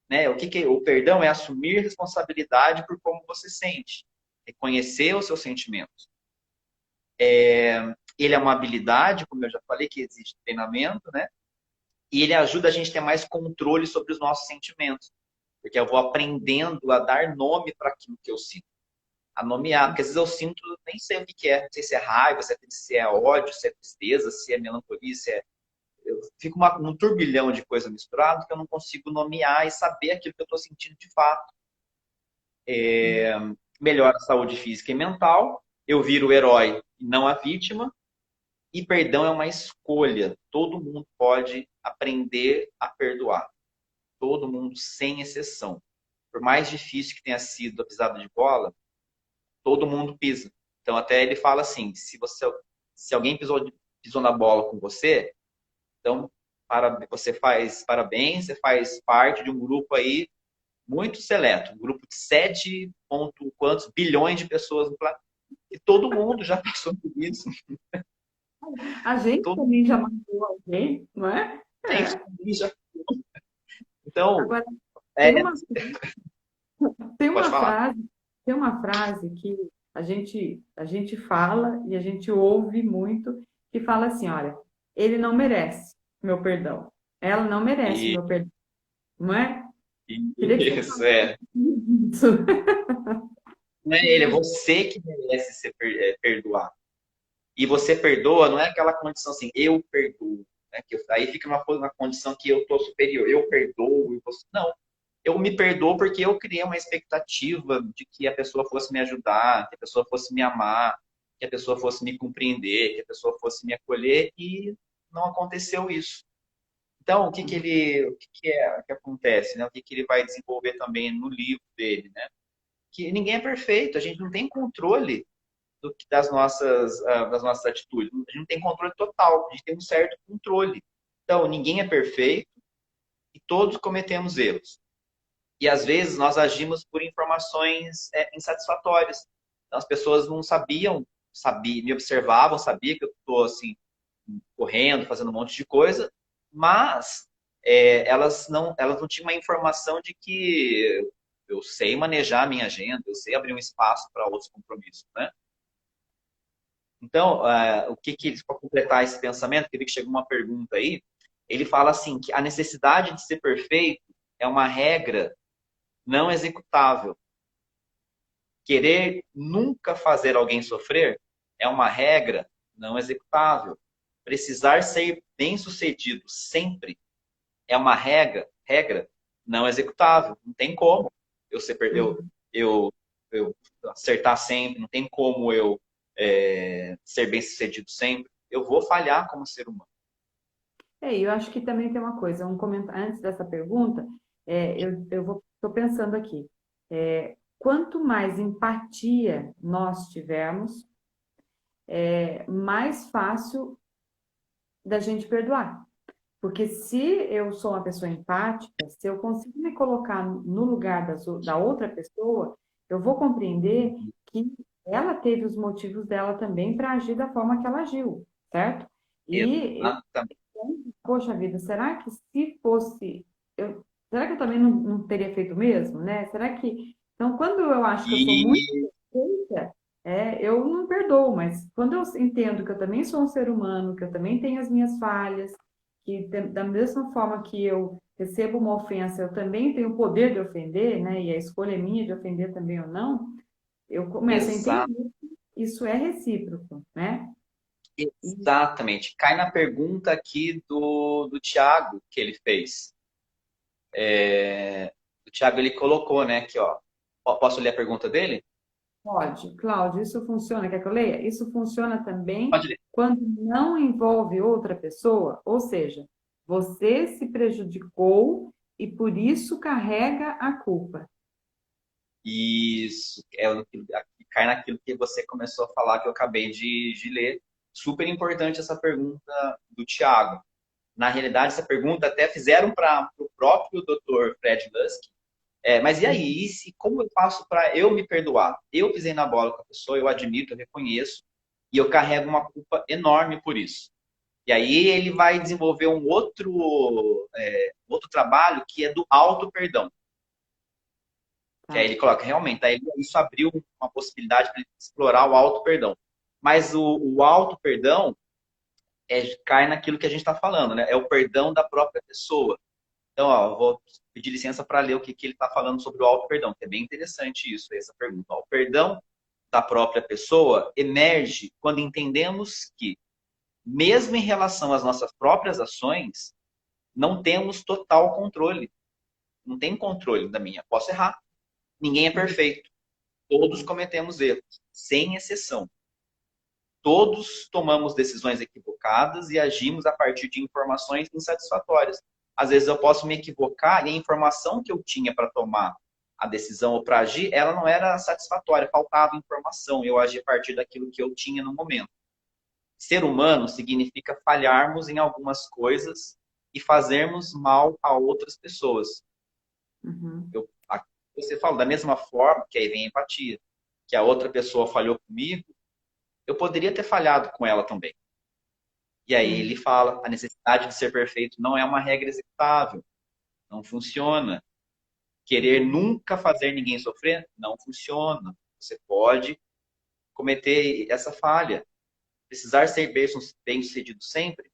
Né? O perdão é assumir responsabilidade por como você sente, reconhecer os seus sentimentos. Ele é uma habilidade, como eu já falei, que exige treinamento, né? E ele ajuda a gente a ter mais controle sobre os nossos sentimentos, porque eu vou aprendendo a dar nome para aquilo que eu sinto, a nomear, porque às vezes eu sinto, nem sei o que é, não sei se é raiva, se é ódio, se é tristeza, se é melancolia, se é eu fico um turbilhão de coisas misturadas que eu não consigo nomear e saber aquilo que eu estou sentindo de fato. uhum. Melhora a saúde física e mental, eu viro o herói e não a vítima, e perdão é uma escolha. Todo mundo pode aprender a perdoar. Todo mundo, sem exceção. Por mais difícil que tenha sido a pisada de bola, todo mundo pisa. Então, até ele fala assim: se alguém pisou na bola com você, então você faz parabéns, você faz parte de um grupo aí muito seleto, um grupo de 7 ponto quantos bilhões de pessoas no planeta. E todo mundo já passou por isso. A gente Todo também já matou alguém, não é? gente É. já. Então, Agora, é, tem uma, tem pode uma falar. frase, tem uma frase que a gente fala e a gente ouve muito, que fala assim, olha, ele não merece meu perdão. Ela não merece E, meu perdão, não é? Queria que você isso, falasse é. isso. Não é ele, é você que merece perdoar. E você perdoa, não é aquela condição assim, eu perdoo. Né? Aí fica uma condição que eu estou superior, eu perdoo. Não, eu me perdoo porque eu criei uma expectativa de que a pessoa fosse me ajudar, que a pessoa fosse me amar, que a pessoa fosse me compreender, que a pessoa fosse me acolher e não aconteceu isso. Então, o que é que acontece, né? O que ele vai desenvolver também no livro dele, né? Que ninguém é perfeito, a gente não tem controle das nossas atitudes. A gente não tem controle total, a gente tem um certo controle. Então, ninguém é perfeito e todos cometemos erros. E às vezes nós agimos por informações insatisfatórias. Então, as pessoas não me observavam, sabia que eu estou assim correndo, fazendo um monte de coisa, mas elas não tinham uma informação de que eu sei manejar a minha agenda, eu sei abrir um espaço para outros compromissos, né? Então, para completar esse pensamento, que eu vi que chegou uma pergunta aí, ele fala assim que a necessidade de ser perfeito é uma regra não executável. Querer nunca fazer alguém sofrer é uma regra não executável. Precisar ser bem-sucedido sempre é uma regra não executável. Não tem como eu ser, Uhum. eu, eu acertar sempre, não tem como eu ser bem-sucedido sempre. Eu vou falhar como ser humano. E eu acho que também tem uma coisa, um comentário antes dessa pergunta, estou pensando aqui. Quanto mais empatia nós tivermos, mais fácil da gente perdoar. Porque se eu sou uma pessoa empática, se eu consigo me colocar no lugar da outra pessoa, eu vou compreender que ela teve os motivos dela também para agir da forma que ela agiu, certo? E Exatamente. poxa vida, será que se fosse. Será que eu também não teria feito o mesmo, né? Será que. Então, quando eu acho que eu sou muito E perfeita, eu não perdoo, mas quando eu entendo que eu também sou um ser humano, que eu também tenho as minhas falhas, que da mesma forma que eu recebo uma ofensa, eu também tenho o poder de ofender, né? E a escolha é minha de ofender também ou não, eu começo a exato, entender que isso é recíproco, né? E exatamente. Cai na pergunta aqui do Tiago que ele fez. O Tiago ele colocou, né, aqui, ó. Posso ler a pergunta dele? pode, Cláudio, isso funciona, quer que eu leia? Isso funciona também Pode ler. quando não envolve outra pessoa, ou seja, você se prejudicou e por isso carrega a culpa. Isso, aqui cai naquilo que você começou a falar, que eu acabei de ler. Super importante essa pergunta do Tiago. Na realidade, essa pergunta até fizeram para o próprio Dr. Fred Lusk. Mas e aí? Como eu faço para eu me perdoar? Eu pisei na bola com a pessoa, eu admito, eu reconheço, e eu carrego uma culpa enorme por isso. E aí ele vai desenvolver outro trabalho que é do auto-perdão. Que aí Tá. ele coloca, realmente, aí isso abriu uma possibilidade para ele explorar o auto-perdão. Mas o auto-perdão cai naquilo que a gente está falando, né? É o perdão da própria pessoa. Então, ó, eu vou pedir licença para ler o que ele está falando sobre o auto-perdão, que é bem interessante isso, essa pergunta. Ó, o perdão da própria pessoa emerge quando entendemos que, mesmo em relação às nossas próprias ações, não temos total controle. Não tem controle da minha. Posso errar. Ninguém é perfeito. Todos cometemos erros, sem exceção. Todos tomamos decisões equivocadas e agimos a partir de informações insatisfatórias. Às vezes eu posso me equivocar e a informação que eu tinha para tomar a decisão ou para agir, ela não era satisfatória, faltava informação. Eu agi a partir daquilo que eu tinha no momento. Ser humano significa falharmos em algumas coisas e fazermos mal a outras pessoas. Uhum. Você fala da mesma forma que aí vem a empatia, que a outra pessoa falhou comigo, eu poderia ter falhado com ela também. E aí Sim. ele fala, a necessidade de ser perfeito não é uma regra executável, não funciona. Querer Uhum. nunca fazer ninguém sofrer não funciona. Você pode cometer essa falha. Precisar ser bem-sucedido sempre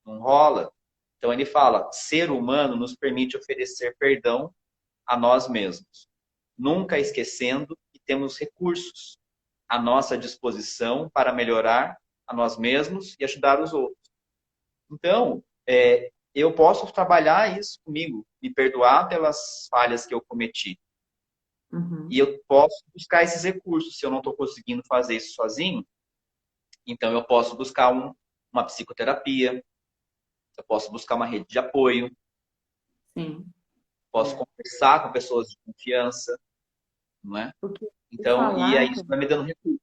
Não rola. Então ele fala, ser humano nos permite oferecer perdão a nós mesmos, nunca esquecendo que temos recursos à nossa disposição para melhorar a nós mesmos e ajudar os outros. Então, eu posso trabalhar isso comigo, me perdoar pelas falhas que eu cometi. E Uhum. eu posso buscar esses recursos. Se eu não estou conseguindo fazer isso sozinho, então eu posso buscar uma psicoterapia, eu posso buscar uma rede de apoio, Sim. posso É. conversar com pessoas de confiança, não é? Porque o Então, e aí falar, isso vai me dando recurso.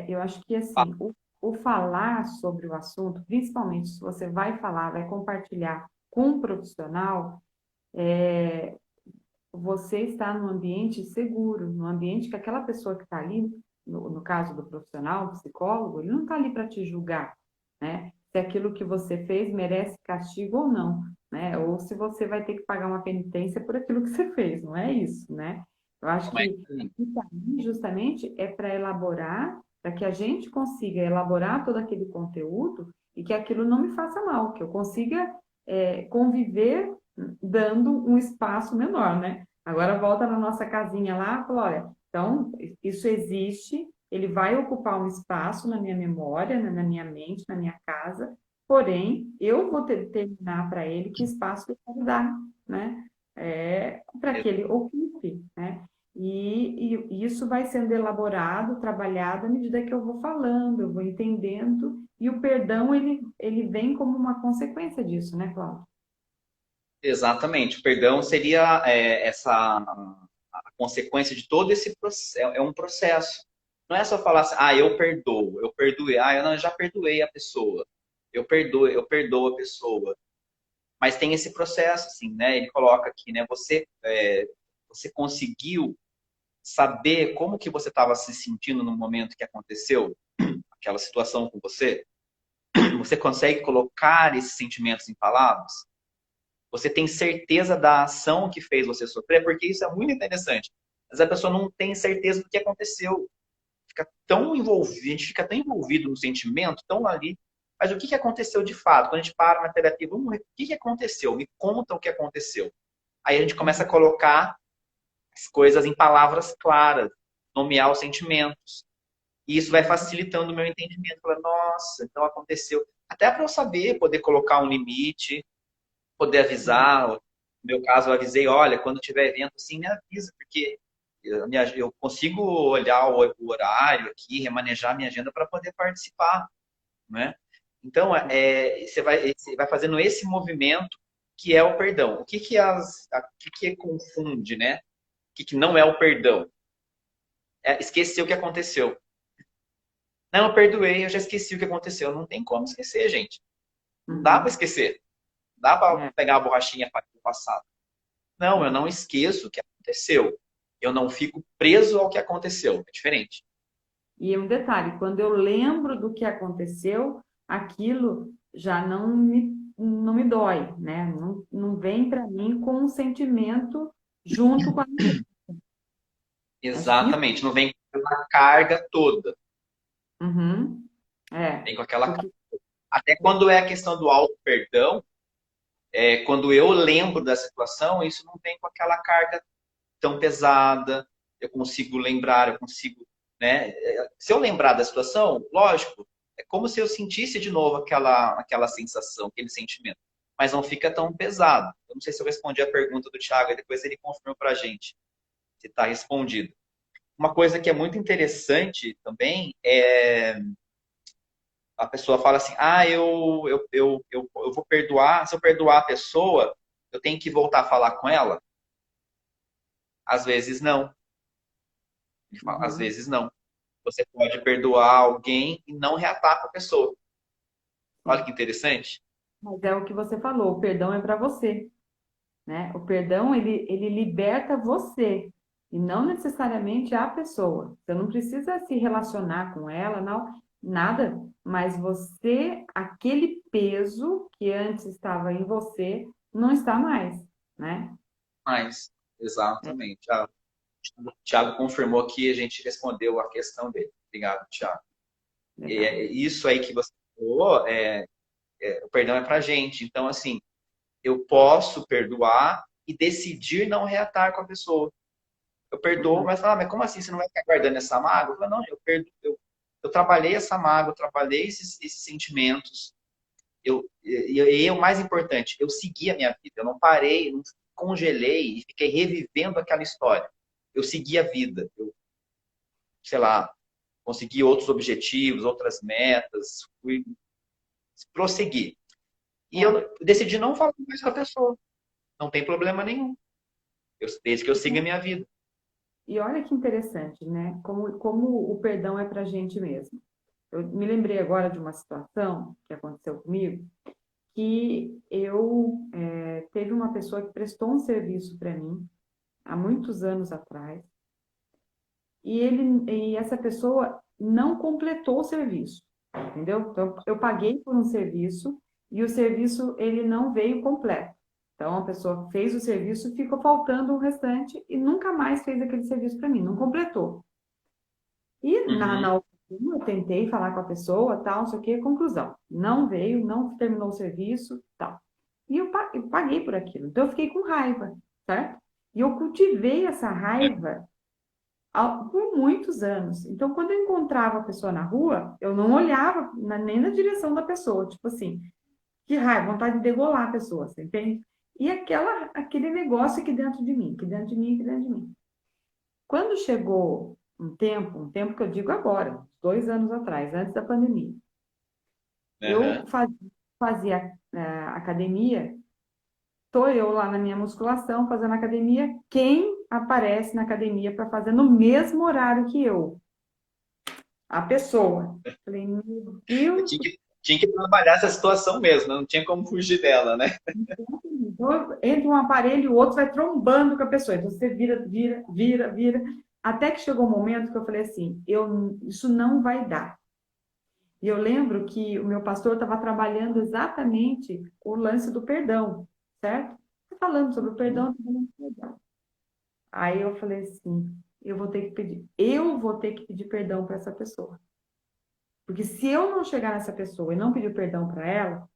eu acho que assim, o falar sobre o assunto, principalmente se você vai falar, vai compartilhar com um profissional, você está num ambiente seguro, num ambiente que aquela pessoa que está ali, no caso do profissional, psicólogo, ele não está ali para te julgar, né? Se aquilo que você fez merece castigo ou não, né? Ou se você vai ter que pagar uma penitência por aquilo que você fez, não é isso, né? Eu acho Não é que assim. isso aí, justamente é para elaborar, para que a gente consiga elaborar todo aquele conteúdo e que aquilo não me faça mal, que eu consiga conviver dando um espaço menor, né? Agora volta na nossa casinha lá e fala, olha, então isso existe, ele vai ocupar um espaço na minha memória, na minha mente, na minha casa, porém, eu vou determinar para ele que espaço eu quero dar, né? Para que ele ocupe, né? E isso vai sendo elaborado, trabalhado à medida que eu vou falando, eu vou entendendo, e o perdão, ele vem como uma consequência disso, né, Cláudio? Exatamente. O perdão seria essa a consequência de todo esse processo. É um processo. Não é só falar assim, eu perdoo, eu perdoei, eu já perdoei a pessoa. Eu perdoo a pessoa. Mas tem esse processo, assim, né? Ele coloca aqui, né? Você conseguiu saber como que você estava se sentindo no momento que aconteceu aquela situação com você? Você consegue colocar esses sentimentos em palavras? Você tem certeza da ação que fez você sofrer? Porque isso é muito interessante. Mas a pessoa não tem certeza do que aconteceu. Fica tão envolvido, a gente fica tão envolvido no sentimento, tão ali. Mas o que aconteceu de fato? Quando a gente para na terapia, vamos ver o que aconteceu? Me conta o que aconteceu. Aí a gente começa a colocar as coisas em palavras claras, nomear os sentimentos. E isso vai facilitando o meu entendimento. Falar, nossa, então aconteceu. Até para eu saber, poder colocar um limite, poder avisar. No meu caso, eu avisei, olha, quando tiver evento, assim, me avisa, porque eu consigo olhar o horário aqui, remanejar minha agenda para poder participar, né? Então, você vai fazendo esse movimento que é o perdão. O que confunde, né? O que não é o perdão? É esquecer o que aconteceu. Não, eu perdoei, eu já esqueci o que aconteceu. Não tem como esquecer, gente. Não dá para Uhum. esquecer. Não dá para É. pegar a borrachinha para o passado. Não, eu não esqueço o que aconteceu. Eu não fico preso ao que aconteceu. É diferente. E um detalhe, quando eu lembro do que aconteceu, aquilo já não me dói, né? Não vem para mim com um sentimento junto com a lembrança. Acho que isso. Exatamente. Não vem com a carga toda. Uhum. Vem com aquela carga. Porque Até quando é a questão do auto-perdão, quando eu lembro da situação, isso não vem com aquela carga tão pesada. Eu consigo lembrar, eu consigo, né? Se eu lembrar da situação, lógico, é como se eu sentisse de novo aquela sensação, aquele sentimento. Mas não fica tão pesado. Eu não sei se eu respondi a pergunta do Thiago, e depois ele confirma para a gente se está respondido. Uma coisa que é muito interessante também é a pessoa fala assim, eu vou perdoar, se eu perdoar a pessoa, eu tenho que voltar a falar com ela? Às vezes não. Ele fala, às uhum. vezes não. Você pode perdoar alguém e não reatar com a pessoa. Olha Sim. que interessante. Mas é o que você falou, o perdão é para você, né? O perdão, ele liberta você e não necessariamente a pessoa. Você não precisa se relacionar com ela, não, nada, mas você, aquele peso que antes estava em você, não está mais, né? Mas, É exatamente. O Thiago confirmou que a gente respondeu a questão dele. Obrigado, Thiago. legal. Isso aí que você falou o perdão é pra gente. Então, assim, eu posso perdoar e decidir não reatar com a pessoa. Eu perdoo, Uhum. mas fala, mas como assim você não vai ficar guardando essa mágoa? Eu falo, não, eu perdoo, eu trabalhei essa mágoa, eu trabalhei esses sentimentos. E o mais importante, eu segui a minha vida. Eu não parei, não congelei e fiquei revivendo aquela história. Eu segui a vida. Eu, sei lá, consegui outros objetivos, outras metas, fui prosseguir. E É. eu decidi não falar mais com a pessoa. Não tem problema nenhum. Desde que eu siga a minha vida. E olha que interessante, né? Como o perdão é para a gente mesmo. Eu me lembrei agora de uma situação que aconteceu comigo, que teve uma pessoa que prestou um serviço para mim há muitos anos atrás, e essa pessoa não completou o serviço, entendeu? Então, eu paguei por um serviço e o serviço ele não veio completo. Então, a pessoa fez o serviço e ficou faltando o restante e nunca mais fez aquele serviço para mim, não completou. E Uhum. na ocasião, eu tentei falar com a pessoa, tal, não sei o que, conclusão. Não veio, não terminou o serviço, tal. E eu paguei por aquilo. Então, eu fiquei com raiva, certo? E eu cultivei essa raiva por muitos anos. Então, quando eu encontrava a pessoa na rua, eu não olhava nem na direção da pessoa. Tipo assim, que raiva, vontade de degolar a pessoa, você entende? E aquele negócio aqui dentro de mim, aqui dentro de mim, aqui dentro de mim. Quando chegou um tempo que eu digo agora, 2 anos atrás, antes da pandemia, Uhum. eu fazia academia, tô eu lá na minha musculação fazendo academia, quem aparece na academia para fazer no mesmo horário que eu? A pessoa. Falei, meu Eu Deus, tinha que trabalhar essa situação mesmo, né? Não tinha como fugir dela, né? então, entra um aparelho e o outro vai trombando com a pessoa. Então você vira, vira, vira, vira. Até que chegou um momento que eu falei assim, isso não vai dar. E eu lembro que o meu pastor estava trabalhando exatamente o lance do perdão, certo? Falando sobre o Uhum. perdão, falando sobre o perdão. Aí eu falei assim, eu vou ter que pedir perdão para essa pessoa. Porque se eu não chegar nessa pessoa e não pedir perdão para ela,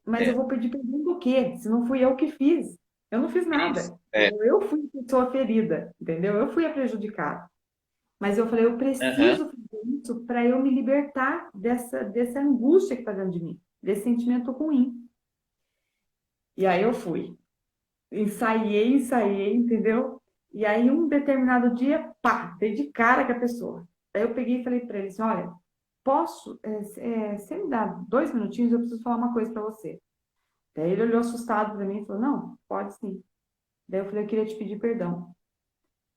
mas eu É, vou pedir perdão do quê? Se não fui eu que fiz. Eu não fiz Cris. nada. Eu fui a pessoa ferida, entendeu? Eu fui a prejudicada. Mas eu falei, eu Uhum. preciso fazer isso para eu me libertar dessa angústia que está dentro de mim, desse sentimento ruim. E aí eu fui. Ensaiei, entendeu? E aí, um determinado dia, pá, dei de cara com a pessoa. Aí eu peguei e falei para ele assim: olha, você me dá 2 minutinhos, eu preciso falar uma coisa para você. Daí ele olhou assustado para mim e falou: não, pode sim. Daí eu falei: eu queria te pedir perdão.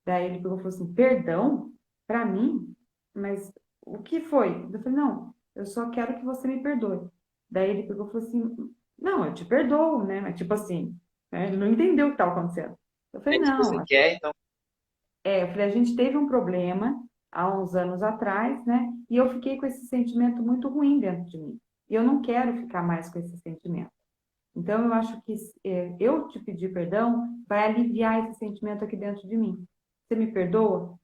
Daí ele pegou e falou assim: perdão? Para mim? Mas o que foi? Eu falei: não, eu só quero que você me perdoe. Daí ele pegou e falou assim: não, eu te perdoo, né? Mas tipo assim, né? Ele não entendeu o que estava acontecendo. Eu É falei: isso que você não, quer, então. eu falei: a gente teve um problema há uns anos atrás, né? E eu fiquei com esse sentimento muito ruim dentro de mim. E eu não quero ficar mais com esse sentimento. Então, eu acho que eu te pedir perdão vai aliviar esse sentimento aqui dentro de mim. Você me perdoa?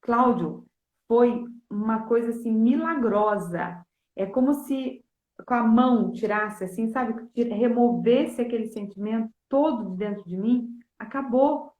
Cláudio, foi uma coisa assim milagrosa. É como se com a mão tirasse assim, sabe? Removesse aquele sentimento todo de dentro de mim. Acabou,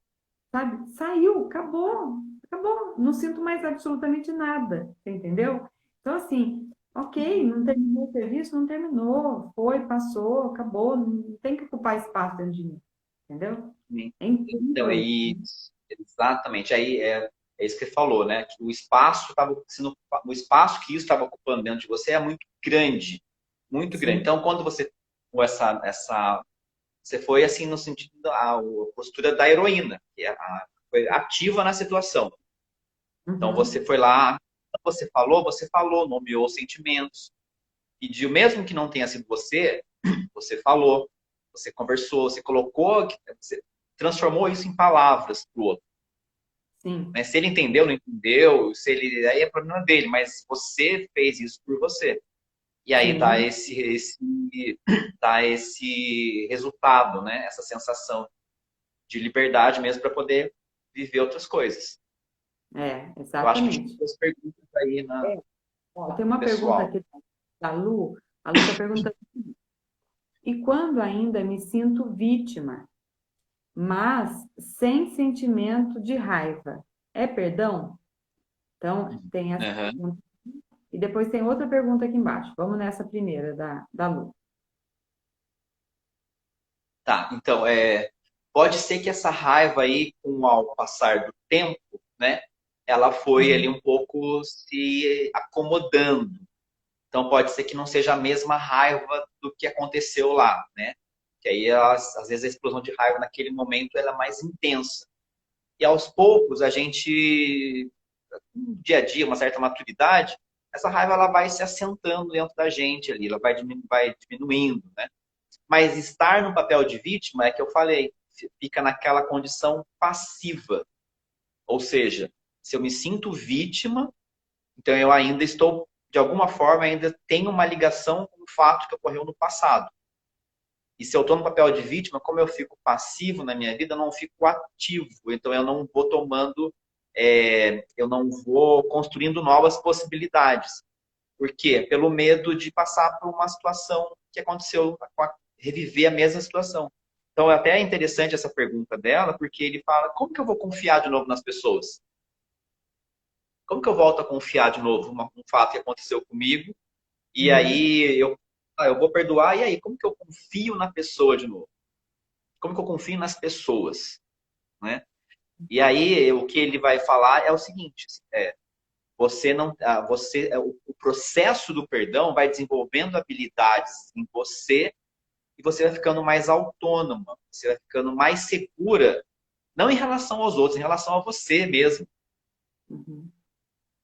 sabe? Saiu, acabou, acabou. Não sinto mais absolutamente nada, você entendeu? Então, assim, ok, não terminou o serviço, não terminou, foi, passou, acabou, não tem que ocupar espaço dentro de mim, entendeu? É Então, incrível é isso, né? isso. Exatamente. Aí é isso que você falou, né? Que o espaço estava sendo, o espaço que isso estava ocupando dentro de você é muito grande, muito grande. Sim. Então, quando você com você foi assim no sentido da postura da heroína, que foi ativa na situação. Então, Uhum. você foi lá, você falou, nomeou os sentimentos, pediu, mesmo que não tenha sido você, você falou, você conversou, você colocou, você transformou isso em palavras para o outro. Sim, Né? Se ele entendeu, não entendeu, se ele aí é problema dele, mas você fez isso por você. E aí dá sim, esse resultado, né? Essa sensação de liberdade mesmo para poder viver outras coisas. Eu acho que tinha exatamente. duas perguntas aí É, ó, tem do uma pergunta pessoal. aqui da Lu. A Lu está perguntando, e quando ainda me sinto vítima, mas sem sentimento de raiva, é perdão? Então, tem essa Aham. pergunta. E depois tem outra pergunta aqui embaixo. Vamos nessa primeira da Lu. Tá, então, pode ser que essa raiva aí, com ao passar do tempo, né, ela foi ali Uhum. um pouco se acomodando. Então, pode ser que não seja a mesma raiva do que aconteceu lá, né? Que aí, às vezes, a explosão de raiva naquele momento ela é mais intensa. E aos poucos, a gente, no dia a dia, uma certa maturidade, essa raiva ela vai se assentando dentro da gente ali, ela vai diminuindo, né? Mas estar no papel de vítima é que eu falei, fica naquela condição passiva. Ou seja, se eu me sinto vítima, então eu ainda estou, de alguma forma, ainda tenho uma ligação com o fato que ocorreu no passado. E se eu estou no papel de vítima, como eu fico passivo na minha vida, eu não fico ativo. Então eu não vou tomando, eu não vou construindo novas possibilidades. Por quê? Pelo medo de passar por uma situação que aconteceu, reviver a mesma situação. Então, até é interessante essa pergunta dela, porque ele fala: como que eu vou confiar de novo nas pessoas? Como que eu volto a confiar de novo um fato que aconteceu comigo? E Uhum. aí eu vou perdoar, e aí? Como que eu confio na pessoa de novo? Como que eu confio nas pessoas? Né? E aí, o que ele vai falar é o seguinte: você não, o processo do perdão vai desenvolvendo habilidades em você e você vai ficando mais autônoma, você vai ficando mais segura, não em relação aos outros, em relação a você mesmo. Uhum.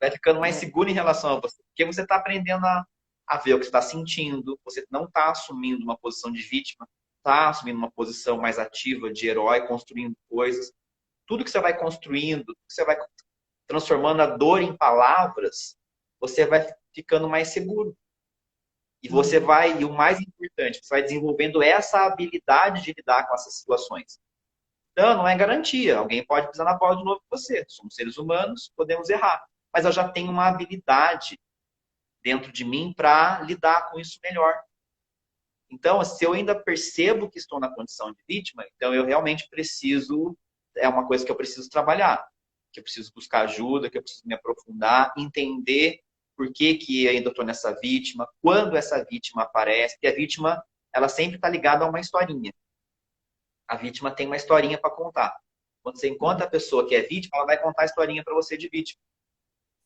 Vai ficando mais É. segura em relação a você, porque você está aprendendo a ver o que você está sentindo, você não está assumindo uma posição de vítima, está assumindo uma posição mais ativa de herói, construindo coisas. Tudo que você vai construindo, que você vai transformando a dor em palavras, você vai ficando mais seguro. E você Uhum. vai, e o mais importante, você vai desenvolvendo essa habilidade de lidar com essas situações. Então, não é garantia. Alguém pode pisar na bola de novo com você. Somos seres humanos, podemos errar. Mas eu já tenho uma habilidade dentro de mim para lidar com isso melhor. Então, se eu ainda percebo que estou na condição de vítima, então eu realmente preciso, é uma coisa que eu preciso trabalhar, que eu preciso buscar ajuda, que eu preciso me aprofundar, entender por que que ainda estou nessa vítima, quando essa vítima aparece, porque a vítima, ela sempre está ligada a uma historinha. A vítima tem uma historinha para contar. Quando você encontra Uhum. a pessoa que é vítima, ela vai contar a historinha para você de vítima,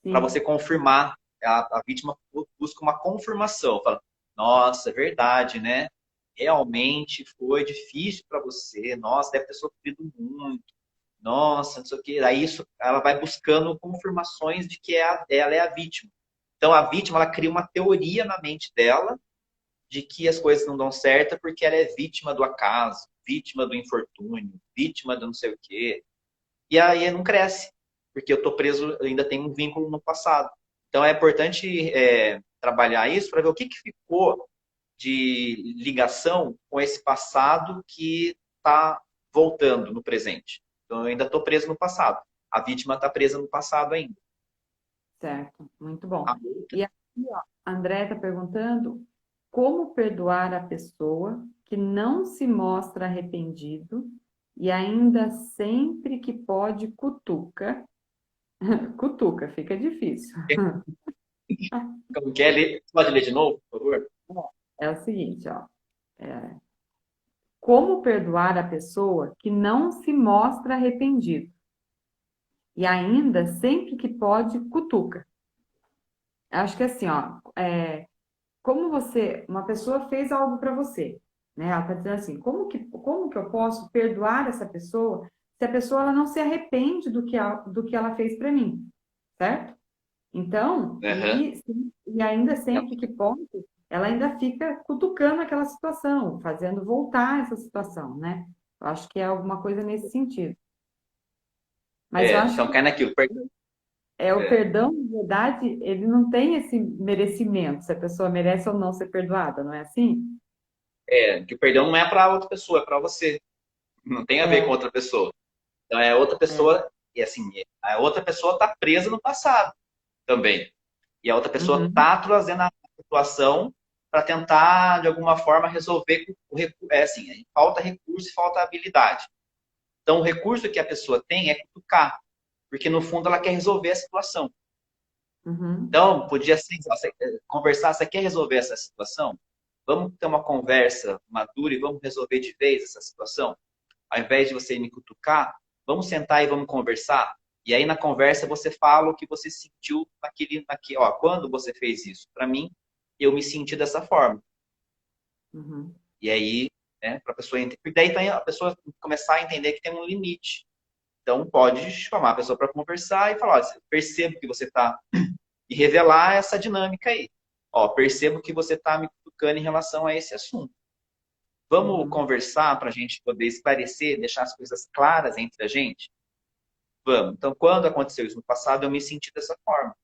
para você Sim. confirmar. A vítima busca uma confirmação, fala: nossa, é verdade, né? Realmente foi difícil para você, nossa, deve ter sofrido muito, nossa, não sei o quê. Aí isso, ela vai buscando confirmações de que ela é a vítima. Então a vítima, ela cria uma teoria na mente dela de que as coisas não dão certo porque ela é vítima do acaso, vítima do infortúnio, vítima do não sei o quê. E aí não cresce, porque eu estou preso, eu ainda tenho um vínculo no passado. Então é importante trabalhar isso para ver o que, que ficou de ligação com esse passado que está voltando no presente. Então eu ainda estou preso no passado. A vítima está presa no passado ainda. Certo, muito bom. A outra, E aqui, ó, a André está perguntando como perdoar a pessoa que não se mostra arrependido e ainda sempre que pode cutuca. Cutuca, fica difícil. como quer ler? Pode ler de novo, por favor? É o seguinte, ó. é, como perdoar a pessoa que não se mostra arrependido e ainda sempre que pode cutuca? Acho que assim, ó, como uma pessoa fez algo para você, né? Ela está dizendo assim, como que eu posso perdoar essa pessoa se a pessoa ela não se arrepende do que ela fez para mim, certo? Então, Aham. e ainda sempre que pode, ela ainda fica cutucando aquela situação, fazendo voltar essa situação, né? Eu acho que é alguma coisa nesse sentido. Mas eu acho Então que cai naquilo, perdão. o É, perdão, na verdade, ele não tem esse merecimento, se a pessoa merece ou não ser perdoada, não é assim? que o perdão não é para outra pessoa, é para você. Não tem a ver com É, outra pessoa. Então é outra é. pessoa, e assim, a outra pessoa está presa no passado também. E a outra pessoa Uhum. está trazendo a situação, para tentar, de alguma forma, resolver assim, falta recurso e falta habilidade. Então, o recurso que a pessoa tem é cutucar, porque no fundo ela quer resolver a situação. Uhum. Então, podia ser, conversar, você quer resolver essa situação? Vamos ter uma conversa madura e vamos resolver de vez essa situação? Ao invés de você me cutucar, vamos sentar e vamos conversar? E aí, na conversa, você fala o que você sentiu ó, quando você fez isso. Para mim, eu me senti dessa forma. Uhum. E aí, né, para a pessoa entender. Porque daí a pessoa começar a entender que tem um limite. Então, pode chamar a pessoa para conversar e falar: ó, percebo que você está. E revelar essa dinâmica aí. Ó, percebo que você está me cutucando em relação a esse assunto. Vamos Uhum. conversar para a gente poder esclarecer, deixar as coisas claras entre a gente? Vamos. Então, quando aconteceu isso no passado, eu me senti dessa forma.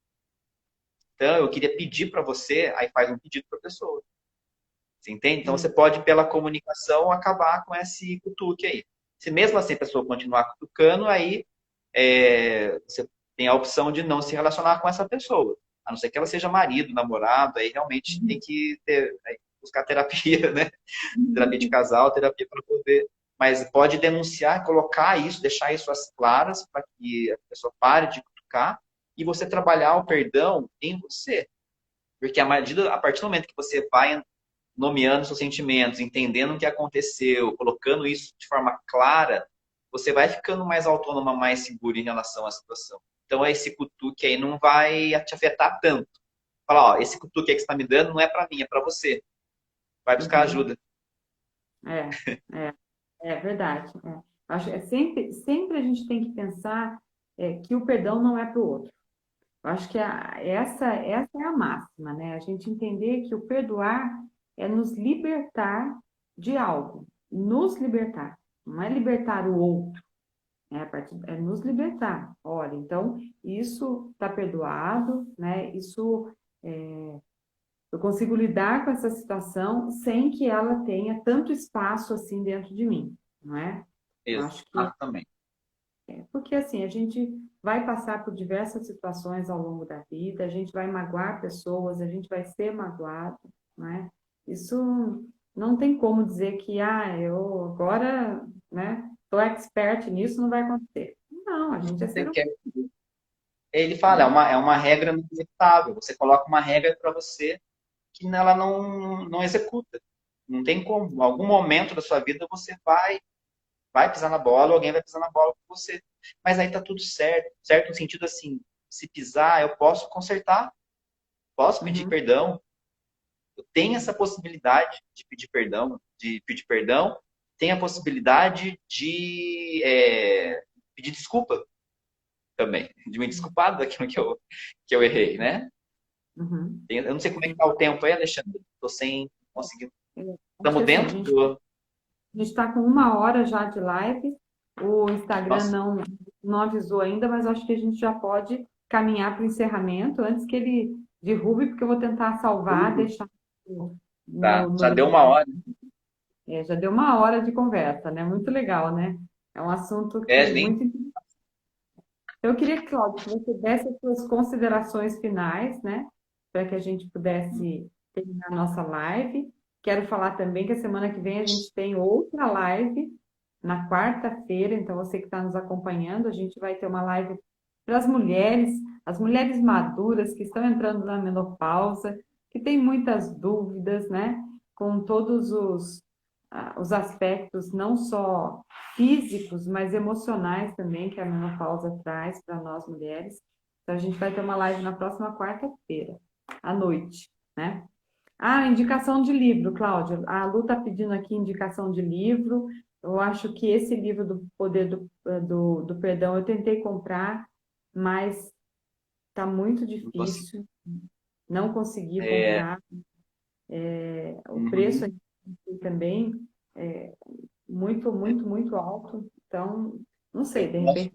Então, eu queria pedir para você, aí faz um pedido para a pessoa. Você entende? Então, você Uhum. pode, pela comunicação, acabar com esse cutuque aí. Se mesmo assim a pessoa continuar cutucando, aí você tem a opção de não se relacionar com essa pessoa. A não ser que ela seja marido, namorado, aí realmente tem que buscar terapia, né? Terapia de Uhum. casal, terapia para poder. Mas pode denunciar, colocar isso, deixar isso às claras para que a pessoa pare de cutucar e você trabalhar o perdão em você. Porque a partir do momento que você vai nomeando seus sentimentos, entendendo o que aconteceu, colocando isso de forma clara, você vai ficando mais autônoma, mais segura em relação à situação. Então, esse cutuque aí não vai te afetar tanto. Fala, ó, esse cutuque aí que você está me dando não é para mim, é para você. Vai buscar Uhum. ajuda. É, é, é verdade. É. Acho, sempre a gente tem que pensar que o perdão não é para o outro. Eu acho que essa é a máxima, né? A gente entender que o perdoar é nos libertar de algo, nos libertar. Não é libertar o outro, é nos libertar. Olha, então isso está perdoado, né? Isso eu consigo lidar com essa situação sem que ela tenha tanto espaço assim dentro de mim, não é? Eu acho que Exatamente. porque assim, a gente vai passar por diversas situações ao longo da vida, a gente vai magoar pessoas, a gente vai ser magoado, não é? Isso não tem como dizer que, eu agora, né, sou expert nisso, não vai acontecer. Não, a gente é Você ser humano, quer... Ele fala, né? é uma regra não executável. Você coloca uma regra para você que ela não executa. Não tem como. Em algum momento da sua vida você vai pisar na bola, ou alguém vai pisar na bola com você. Mas aí tá tudo certo. Certo no sentido assim, se pisar, eu posso consertar, posso pedir Uhum, perdão. Eu tenho essa possibilidade de pedir perdão, tenho a possibilidade de pedir desculpa também, de me desculpar daquilo que eu errei, né? uhum, Eu não sei como é que sim. tá o tempo aí, Alexandre. Tô sem conseguir. Acho que Estamos assim, dentro do. a gente está com 1 hora já de live, o Instagram Nossa, não avisou ainda, mas acho que a gente já pode caminhar para o encerramento antes que ele derrube, porque eu vou tentar salvar, deixar no, tá. Já no, deu uma hora. já deu 1 hora de conversa, né? Muito legal, né? É um assunto que Nem muito. Eu queria, Cláudio, que você desse as suas considerações finais, né? Para que a gente pudesse terminar a nossa live. Quero falar também que a semana que vem a gente tem outra live na quarta-feira, então você que está nos acompanhando, a gente vai ter uma live para as mulheres maduras que estão entrando na menopausa, que têm muitas dúvidas, né? Com todos os aspectos, não só físicos, mas emocionais também, que a menopausa traz para nós mulheres. Então, a gente vai ter uma live na próxima quarta-feira, à noite, né? Ah, indicação de livro, Cláudia. A Lu está pedindo aqui indicação de livro. Eu acho que esse livro do Poder do Perdão eu tentei comprar, mas está muito não consigo. difícil. Não consegui É, comprar. O preço uhum. aqui também é muito, muito, muito alto. Então, não sei, de repente.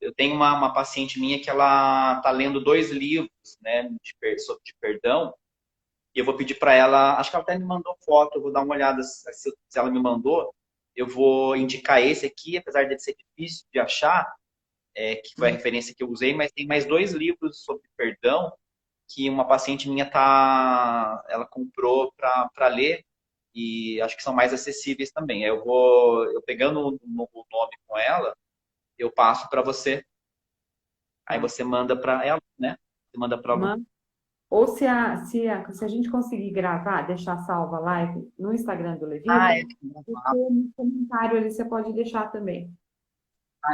Eu tenho uma paciente minha que ela está lendo dois livros, né, de perdão, e eu vou pedir para ela, acho que ela até me mandou foto, eu vou dar uma olhada se ela me mandou, eu vou indicar esse aqui, apesar de ser difícil de achar, que foi a referência que eu usei, mas tem mais dois livros sobre perdão, que uma paciente minha ela comprou para ler e acho que são mais acessíveis também. Eu pegando o nome com ela, eu passo para você, aí Tá? você manda para ela, né? Você manda para Lu. Manda. Ou se a gente conseguir gravar, deixar salva a live no Instagram do Ah, Levita, é, no comentário ali você pode deixar também,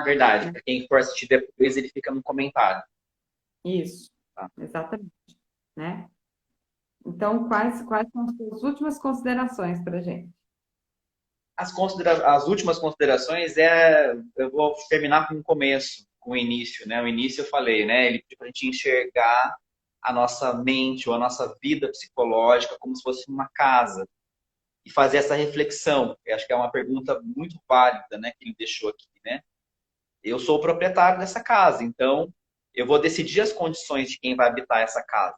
verdade. né? Para quem for assistir depois, ele fica no comentário. Isso, Tá? exatamente, né? Então, quais são as suas últimas considerações para a gente? As últimas considerações eu vou terminar com o começo, com o início, né? O início eu falei, né? Ele pediu para a gente enxergar a nossa mente ou a nossa vida psicológica como se fosse uma casa e fazer essa reflexão. Eu acho que é uma pergunta muito válida, né? Que ele deixou aqui, né? Eu sou o proprietário dessa casa, então eu vou decidir as condições de quem vai habitar essa casa.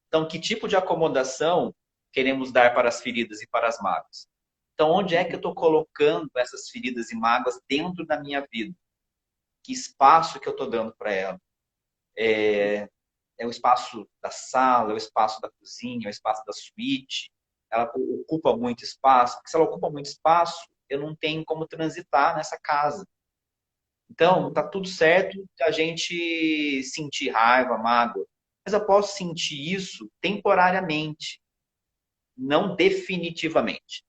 Então, que tipo de acomodação queremos dar para as feridas e para as mágoas? Então, onde é que eu estou colocando essas feridas e mágoas dentro da minha vida? Que espaço que eu estou dando para ela? É o espaço da sala, é o espaço da cozinha, é o espaço da suíte? Ela ocupa muito espaço? Porque se ela ocupa muito espaço, eu não tenho como transitar nessa casa. Então, tá Uhum. tudo certo de a gente sentir raiva, mágoa, mas eu posso sentir isso temporariamente, não definitivamente.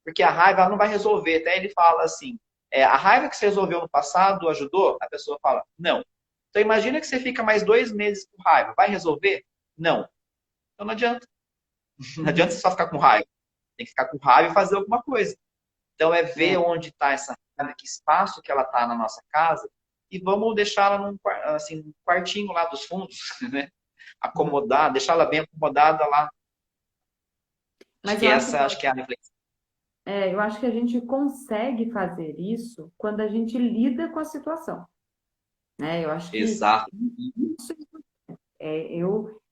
Porque a raiva ela não vai resolver. Até ele fala assim: a raiva que você resolveu no passado ajudou? A pessoa fala: não. Então imagina que você fica mais 2 meses com raiva. Vai resolver? Não. Então não adianta. Não adianta você Uhum. só ficar com raiva. Tem que ficar com raiva e fazer alguma coisa. Então é ver É. onde está essa raiva, que espaço que ela está na nossa casa e vamos deixá-la assim, num quartinho lá dos fundos, né? Uhum. Acomodar, deixá-la bem acomodada lá. Mas eu acho Acho que é a reflexão. eu acho que a gente consegue fazer isso quando a gente lida com a situação, né? Eu acho que Exato. isso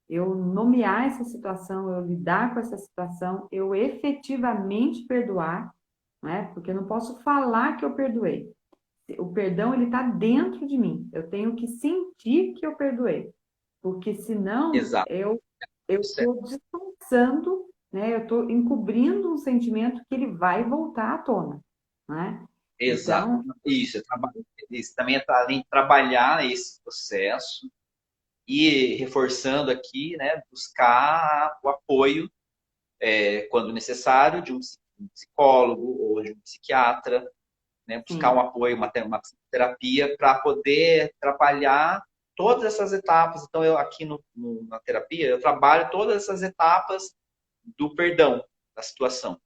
eu nomear essa situação, eu lidar com essa situação, eu efetivamente perdoar, né? Porque eu não posso falar que eu perdoei. O perdão ele está dentro de mim. Eu tenho que sentir que eu perdoei, porque senão Exato. eu estou disfarçando, né? Eu estou encobrindo um sentimento que ele vai voltar à tona, né? Exato. Então, Isso também é além de trabalhar esse processo e reforçando aqui, né, buscar o apoio, quando necessário, de um psicólogo ou de um psiquiatra, né, buscar um sim. apoio, uma psicoterapia para poder trabalhar todas essas etapas. Então, eu aqui na terapia, eu trabalho todas essas etapas do perdão da situação,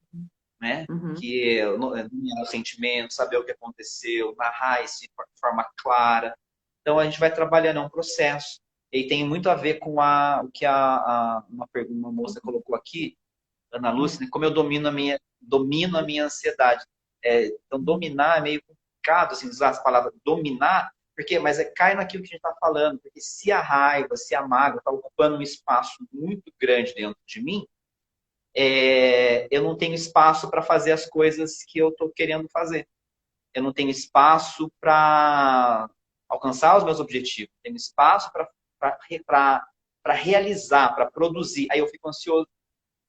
né? Uhum. Que é nomear o sentimento, saber o que aconteceu, narrar isso de forma clara. Então a gente vai trabalhando, é um processo. E tem muito a ver com o que uma moça colocou aqui, Ana Lúcia, né? Como eu domino a minha ansiedade. Então dominar é meio complicado, assim, usar as palavras dominar, mas cai naquilo que a gente está falando, porque se a raiva, se a mágoa está ocupando um espaço muito grande dentro de mim, eu não tenho espaço para fazer as coisas que eu estou querendo fazer. Eu não tenho espaço para alcançar os meus objetivos. Eu tenho espaço para realizar, para produzir. Aí eu fico ansioso.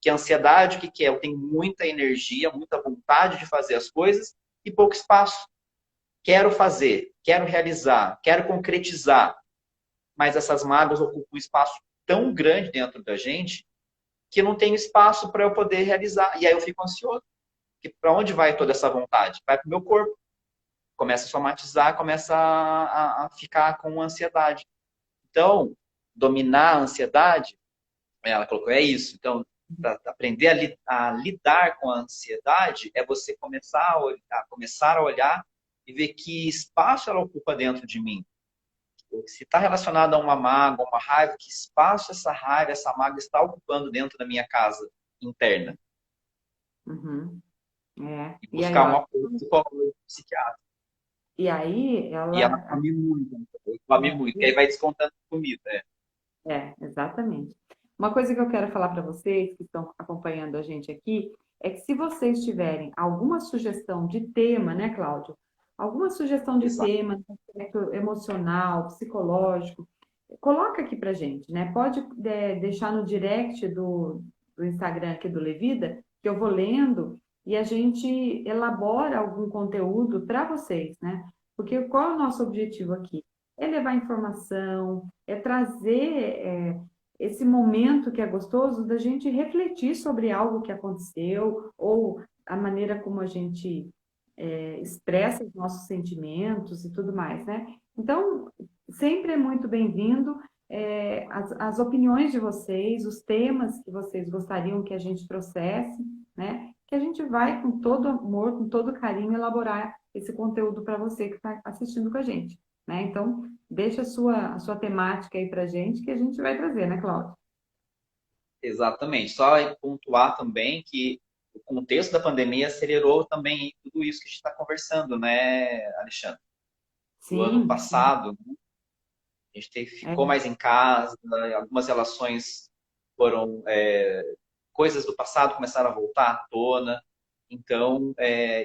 Que a ansiedade, o que é? Eu tenho muita energia, muita vontade de fazer as coisas e pouco espaço. Quero fazer, quero realizar, quero concretizar. Mas essas mágoas ocupam um espaço tão grande dentro da gente que não tem espaço para eu poder realizar. E aí eu fico ansioso. Para onde vai toda essa vontade? Vai para o meu corpo. Começa a somatizar, começa a ficar com ansiedade. Então, dominar a ansiedade, ela colocou, é isso. Então, para aprender a lidar com a ansiedade, é você começar a olhar e ver que espaço ela ocupa dentro de mim. Se está relacionado a uma mágoa, uma raiva, que espaço essa raiva, essa mágoa está ocupando dentro da minha casa interna? Uhum. É. E E aí, buscar eu um acho. apoio psicológico, psiquiatra. E aí, E ela ela. come muito, come muito, que aí vai descontando comida. Exatamente. Uma coisa que eu quero falar para vocês que estão acompanhando a gente aqui é que se vocês tiverem alguma sugestão de tema, né, Cláudio? Alguma sugestão de Exato. tema, no aspecto emocional, psicológico, coloca aqui pra gente, né? Pode deixar no direct do Instagram aqui do Levida, que eu vou lendo e a gente elabora algum conteúdo para vocês, né? Porque qual é o nosso objetivo aqui? É levar informação, é trazer esse momento que é gostoso da gente refletir sobre algo que aconteceu ou a maneira como a gente expressa os nossos sentimentos e tudo mais, né? Então, sempre é muito bem-vindo as opiniões de vocês, os temas que vocês gostariam que a gente trouxesse, né? Que a gente vai, com todo amor, com todo carinho, elaborar esse conteúdo para você que está assistindo com a gente, né? Então, deixa a sua temática aí para a gente, que a gente vai trazer, né, Cláudia? Exatamente. Só pontuar também que o contexto da pandemia acelerou também tudo isso que a gente está conversando, né, Alexandre? O ano Sim, sim. passado, a gente ficou É, mais em casa, né? Algumas relações foram coisas do passado começaram a voltar à tona. Então,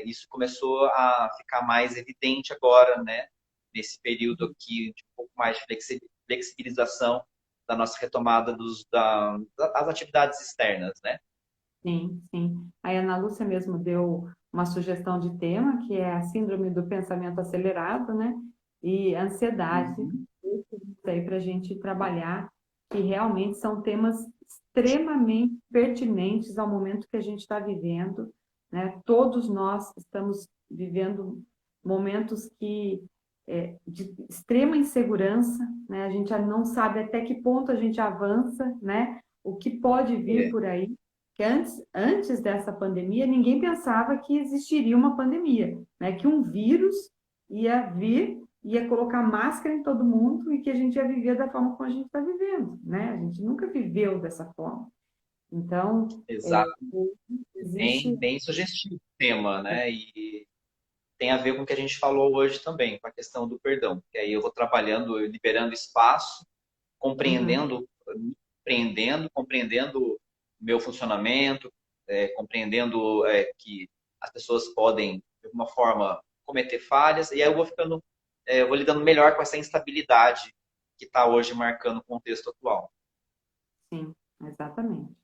isso começou a ficar mais evidente agora, né? Nesse período aqui de um pouco mais de flexibilização da nossa retomada das atividades externas, né? sim, sim. A Ana Lúcia mesmo deu uma sugestão de tema, que é a síndrome do pensamento acelerado, né? E ansiedade. Uhum. Isso aí para a gente trabalhar, que realmente são temas extremamente pertinentes ao momento que a gente está vivendo, né? Todos nós estamos vivendo momentos de extrema insegurança, né? A gente já não sabe até que ponto a gente avança, né? O que pode vir É, por aí. Que antes dessa pandemia, ninguém pensava que existiria uma pandemia, né? Que um vírus ia vir, ia colocar máscara em todo mundo e que a gente ia viver da forma como a gente está vivendo, né? A gente nunca viveu dessa forma. Então, exato. existe. Bem sugestivo o tema, né? E tem a ver com o que a gente falou hoje também, com a questão do perdão. Que aí eu vou trabalhando, liberando espaço, Uhum, compreendendo o meu funcionamento, compreendendo que as pessoas podem, de alguma forma, cometer falhas, e aí eu vou eu vou lidando melhor com essa instabilidade que está hoje marcando o contexto atual. sim, exatamente.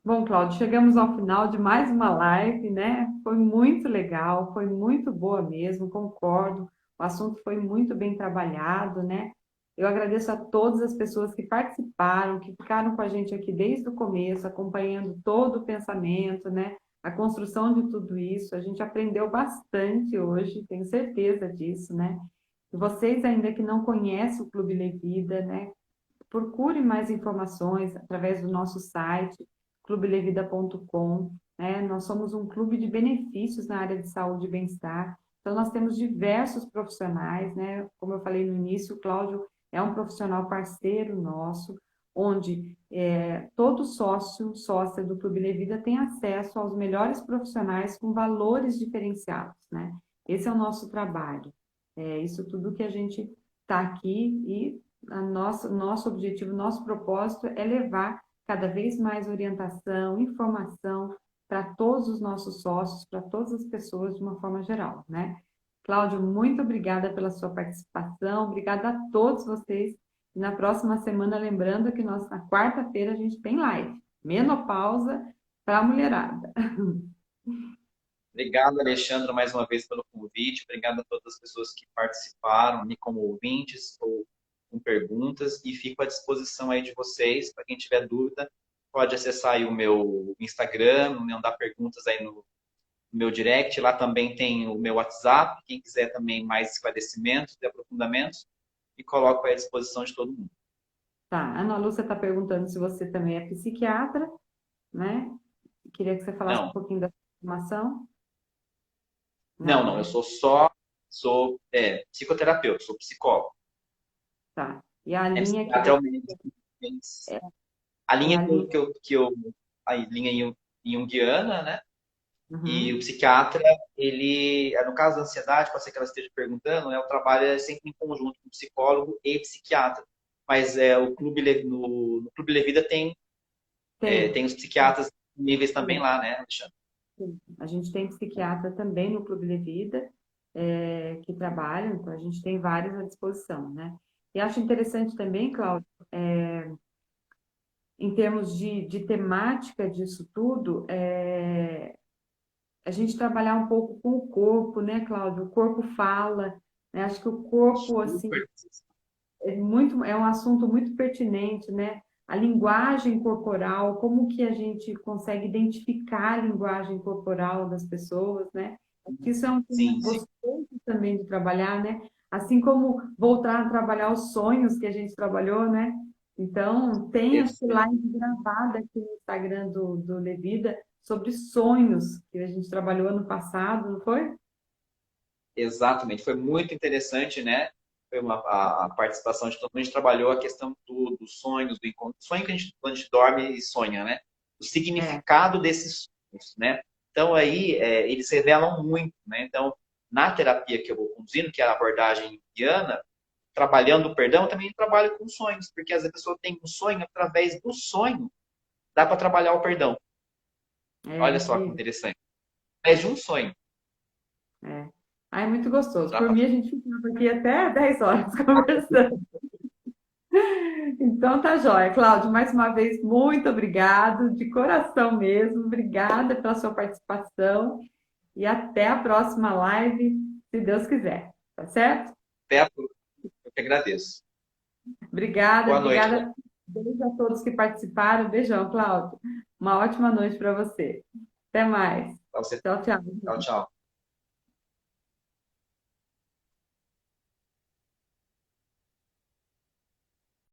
Bom, Cláudio, chegamos ao final de mais uma live, né? Foi muito legal, foi muito boa mesmo, concordo. O assunto foi muito bem trabalhado, né? Eu agradeço a todas as pessoas que participaram, que ficaram com a gente aqui desde o começo, acompanhando todo o pensamento, né? A construção de tudo isso. A gente aprendeu bastante hoje, tenho certeza disso, né? E vocês ainda que não conhecem o Clube Levida, né? Procure mais informações através do nosso site, clubelevida.com, né? Nós somos um clube de benefícios na área de saúde e bem-estar. Então, nós temos diversos profissionais, né? Como eu falei no início, o Cláudio é um profissional parceiro nosso, onde todo sócio, sócia do Clube Levida tem acesso aos melhores profissionais com valores diferenciados, né? Esse é o nosso trabalho. É isso tudo que a gente está aqui e nosso objetivo, nosso propósito é levar cada vez mais orientação, informação para todos os nossos sócios, para todas as pessoas de uma forma geral, né? Cláudio, muito obrigada pela sua participação, obrigada a todos vocês. E na próxima semana, lembrando que na quarta-feira a gente tem live, menopausa para a mulherada. Obrigado, Alexandre, mais uma vez pelo convite. Obrigado a todas as pessoas que participaram, me como ouvintes ou com perguntas. E fico à disposição aí de vocês. Para quem tiver dúvida, pode acessar aí o meu Instagram, me mandar perguntas aí no meu direct. Lá também tem o meu WhatsApp. Quem quiser também mais esclarecimentos e aprofundamentos, me coloco aí à disposição de todo mundo. Tá, Ana Lúcia está perguntando se você também é psiquiatra, né? Queria que você falasse um Não, pouquinho da formação. não, Não, não. Eu né? sou psicoterapeuta, sou psicólogo. Tá. E a linha que Psiquiatra é você o médico. é, A é linha a linha. a linha junguiana, né? E o Uhum. psiquiatra, ele, no caso da ansiedade, pode ser que ela esteja perguntando, né? O trabalho é sempre em conjunto com psicólogo e psiquiatra. Mas no Clube Levida Tem. tem os psiquiatras níveis também lá, né, Alexandre? A gente tem psiquiatra também no Clube de Vida, que trabalham, então a gente tem vários à disposição, né? E acho interessante também, Cláudio, em termos de temática disso tudo, a gente trabalhar um pouco com o corpo, né, Cláudio? O corpo fala, né? Acho que o corpo, assim, Super. é um assunto muito pertinente, né? A linguagem corporal, como que a gente consegue identificar a linguagem corporal das pessoas, né? Que isso é um tema Sim, sim. gostoso também de trabalhar, né? Assim como voltar a trabalhar os sonhos que a gente trabalhou, né? Então, tem acho que Perfeito. live gravada aqui no Instagram do Levida sobre sonhos que a gente trabalhou ano passado, não foi? Exatamente. Foi muito interessante, né? Foi a participação de todo mundo. A gente trabalhou a questão dos sonhos, do encontro. Sonho que quando a gente dorme e sonha, né? O É, significado desses sonhos, né? Então, aí, eles revelam muito, né? Então, na terapia que eu vou conduzindo, que é a abordagem junguiana, trabalhando o perdão, eu também trabalho com sonhos, porque às vezes a pessoa tem um sonho, através do sonho, dá para trabalhar o perdão. é Olha só que incrível. interessante. Através de um sonho. É. Ah, é muito gostoso. Dá Por pra... mim, a gente ficava aqui até 10 horas conversando. Então tá jóia. Cláudio, mais uma vez, muito obrigado, de coração mesmo. Obrigada pela sua participação e até a próxima live, se Deus quiser. Tá certo? Até a próxima. Eu que agradeço. Obrigada, Boa noite. obrigada. Beijo a todos que participaram. Beijão, Cláudio. Uma ótima noite para você. Até mais. Para você. Tchau, tchau. Tchau, tchau.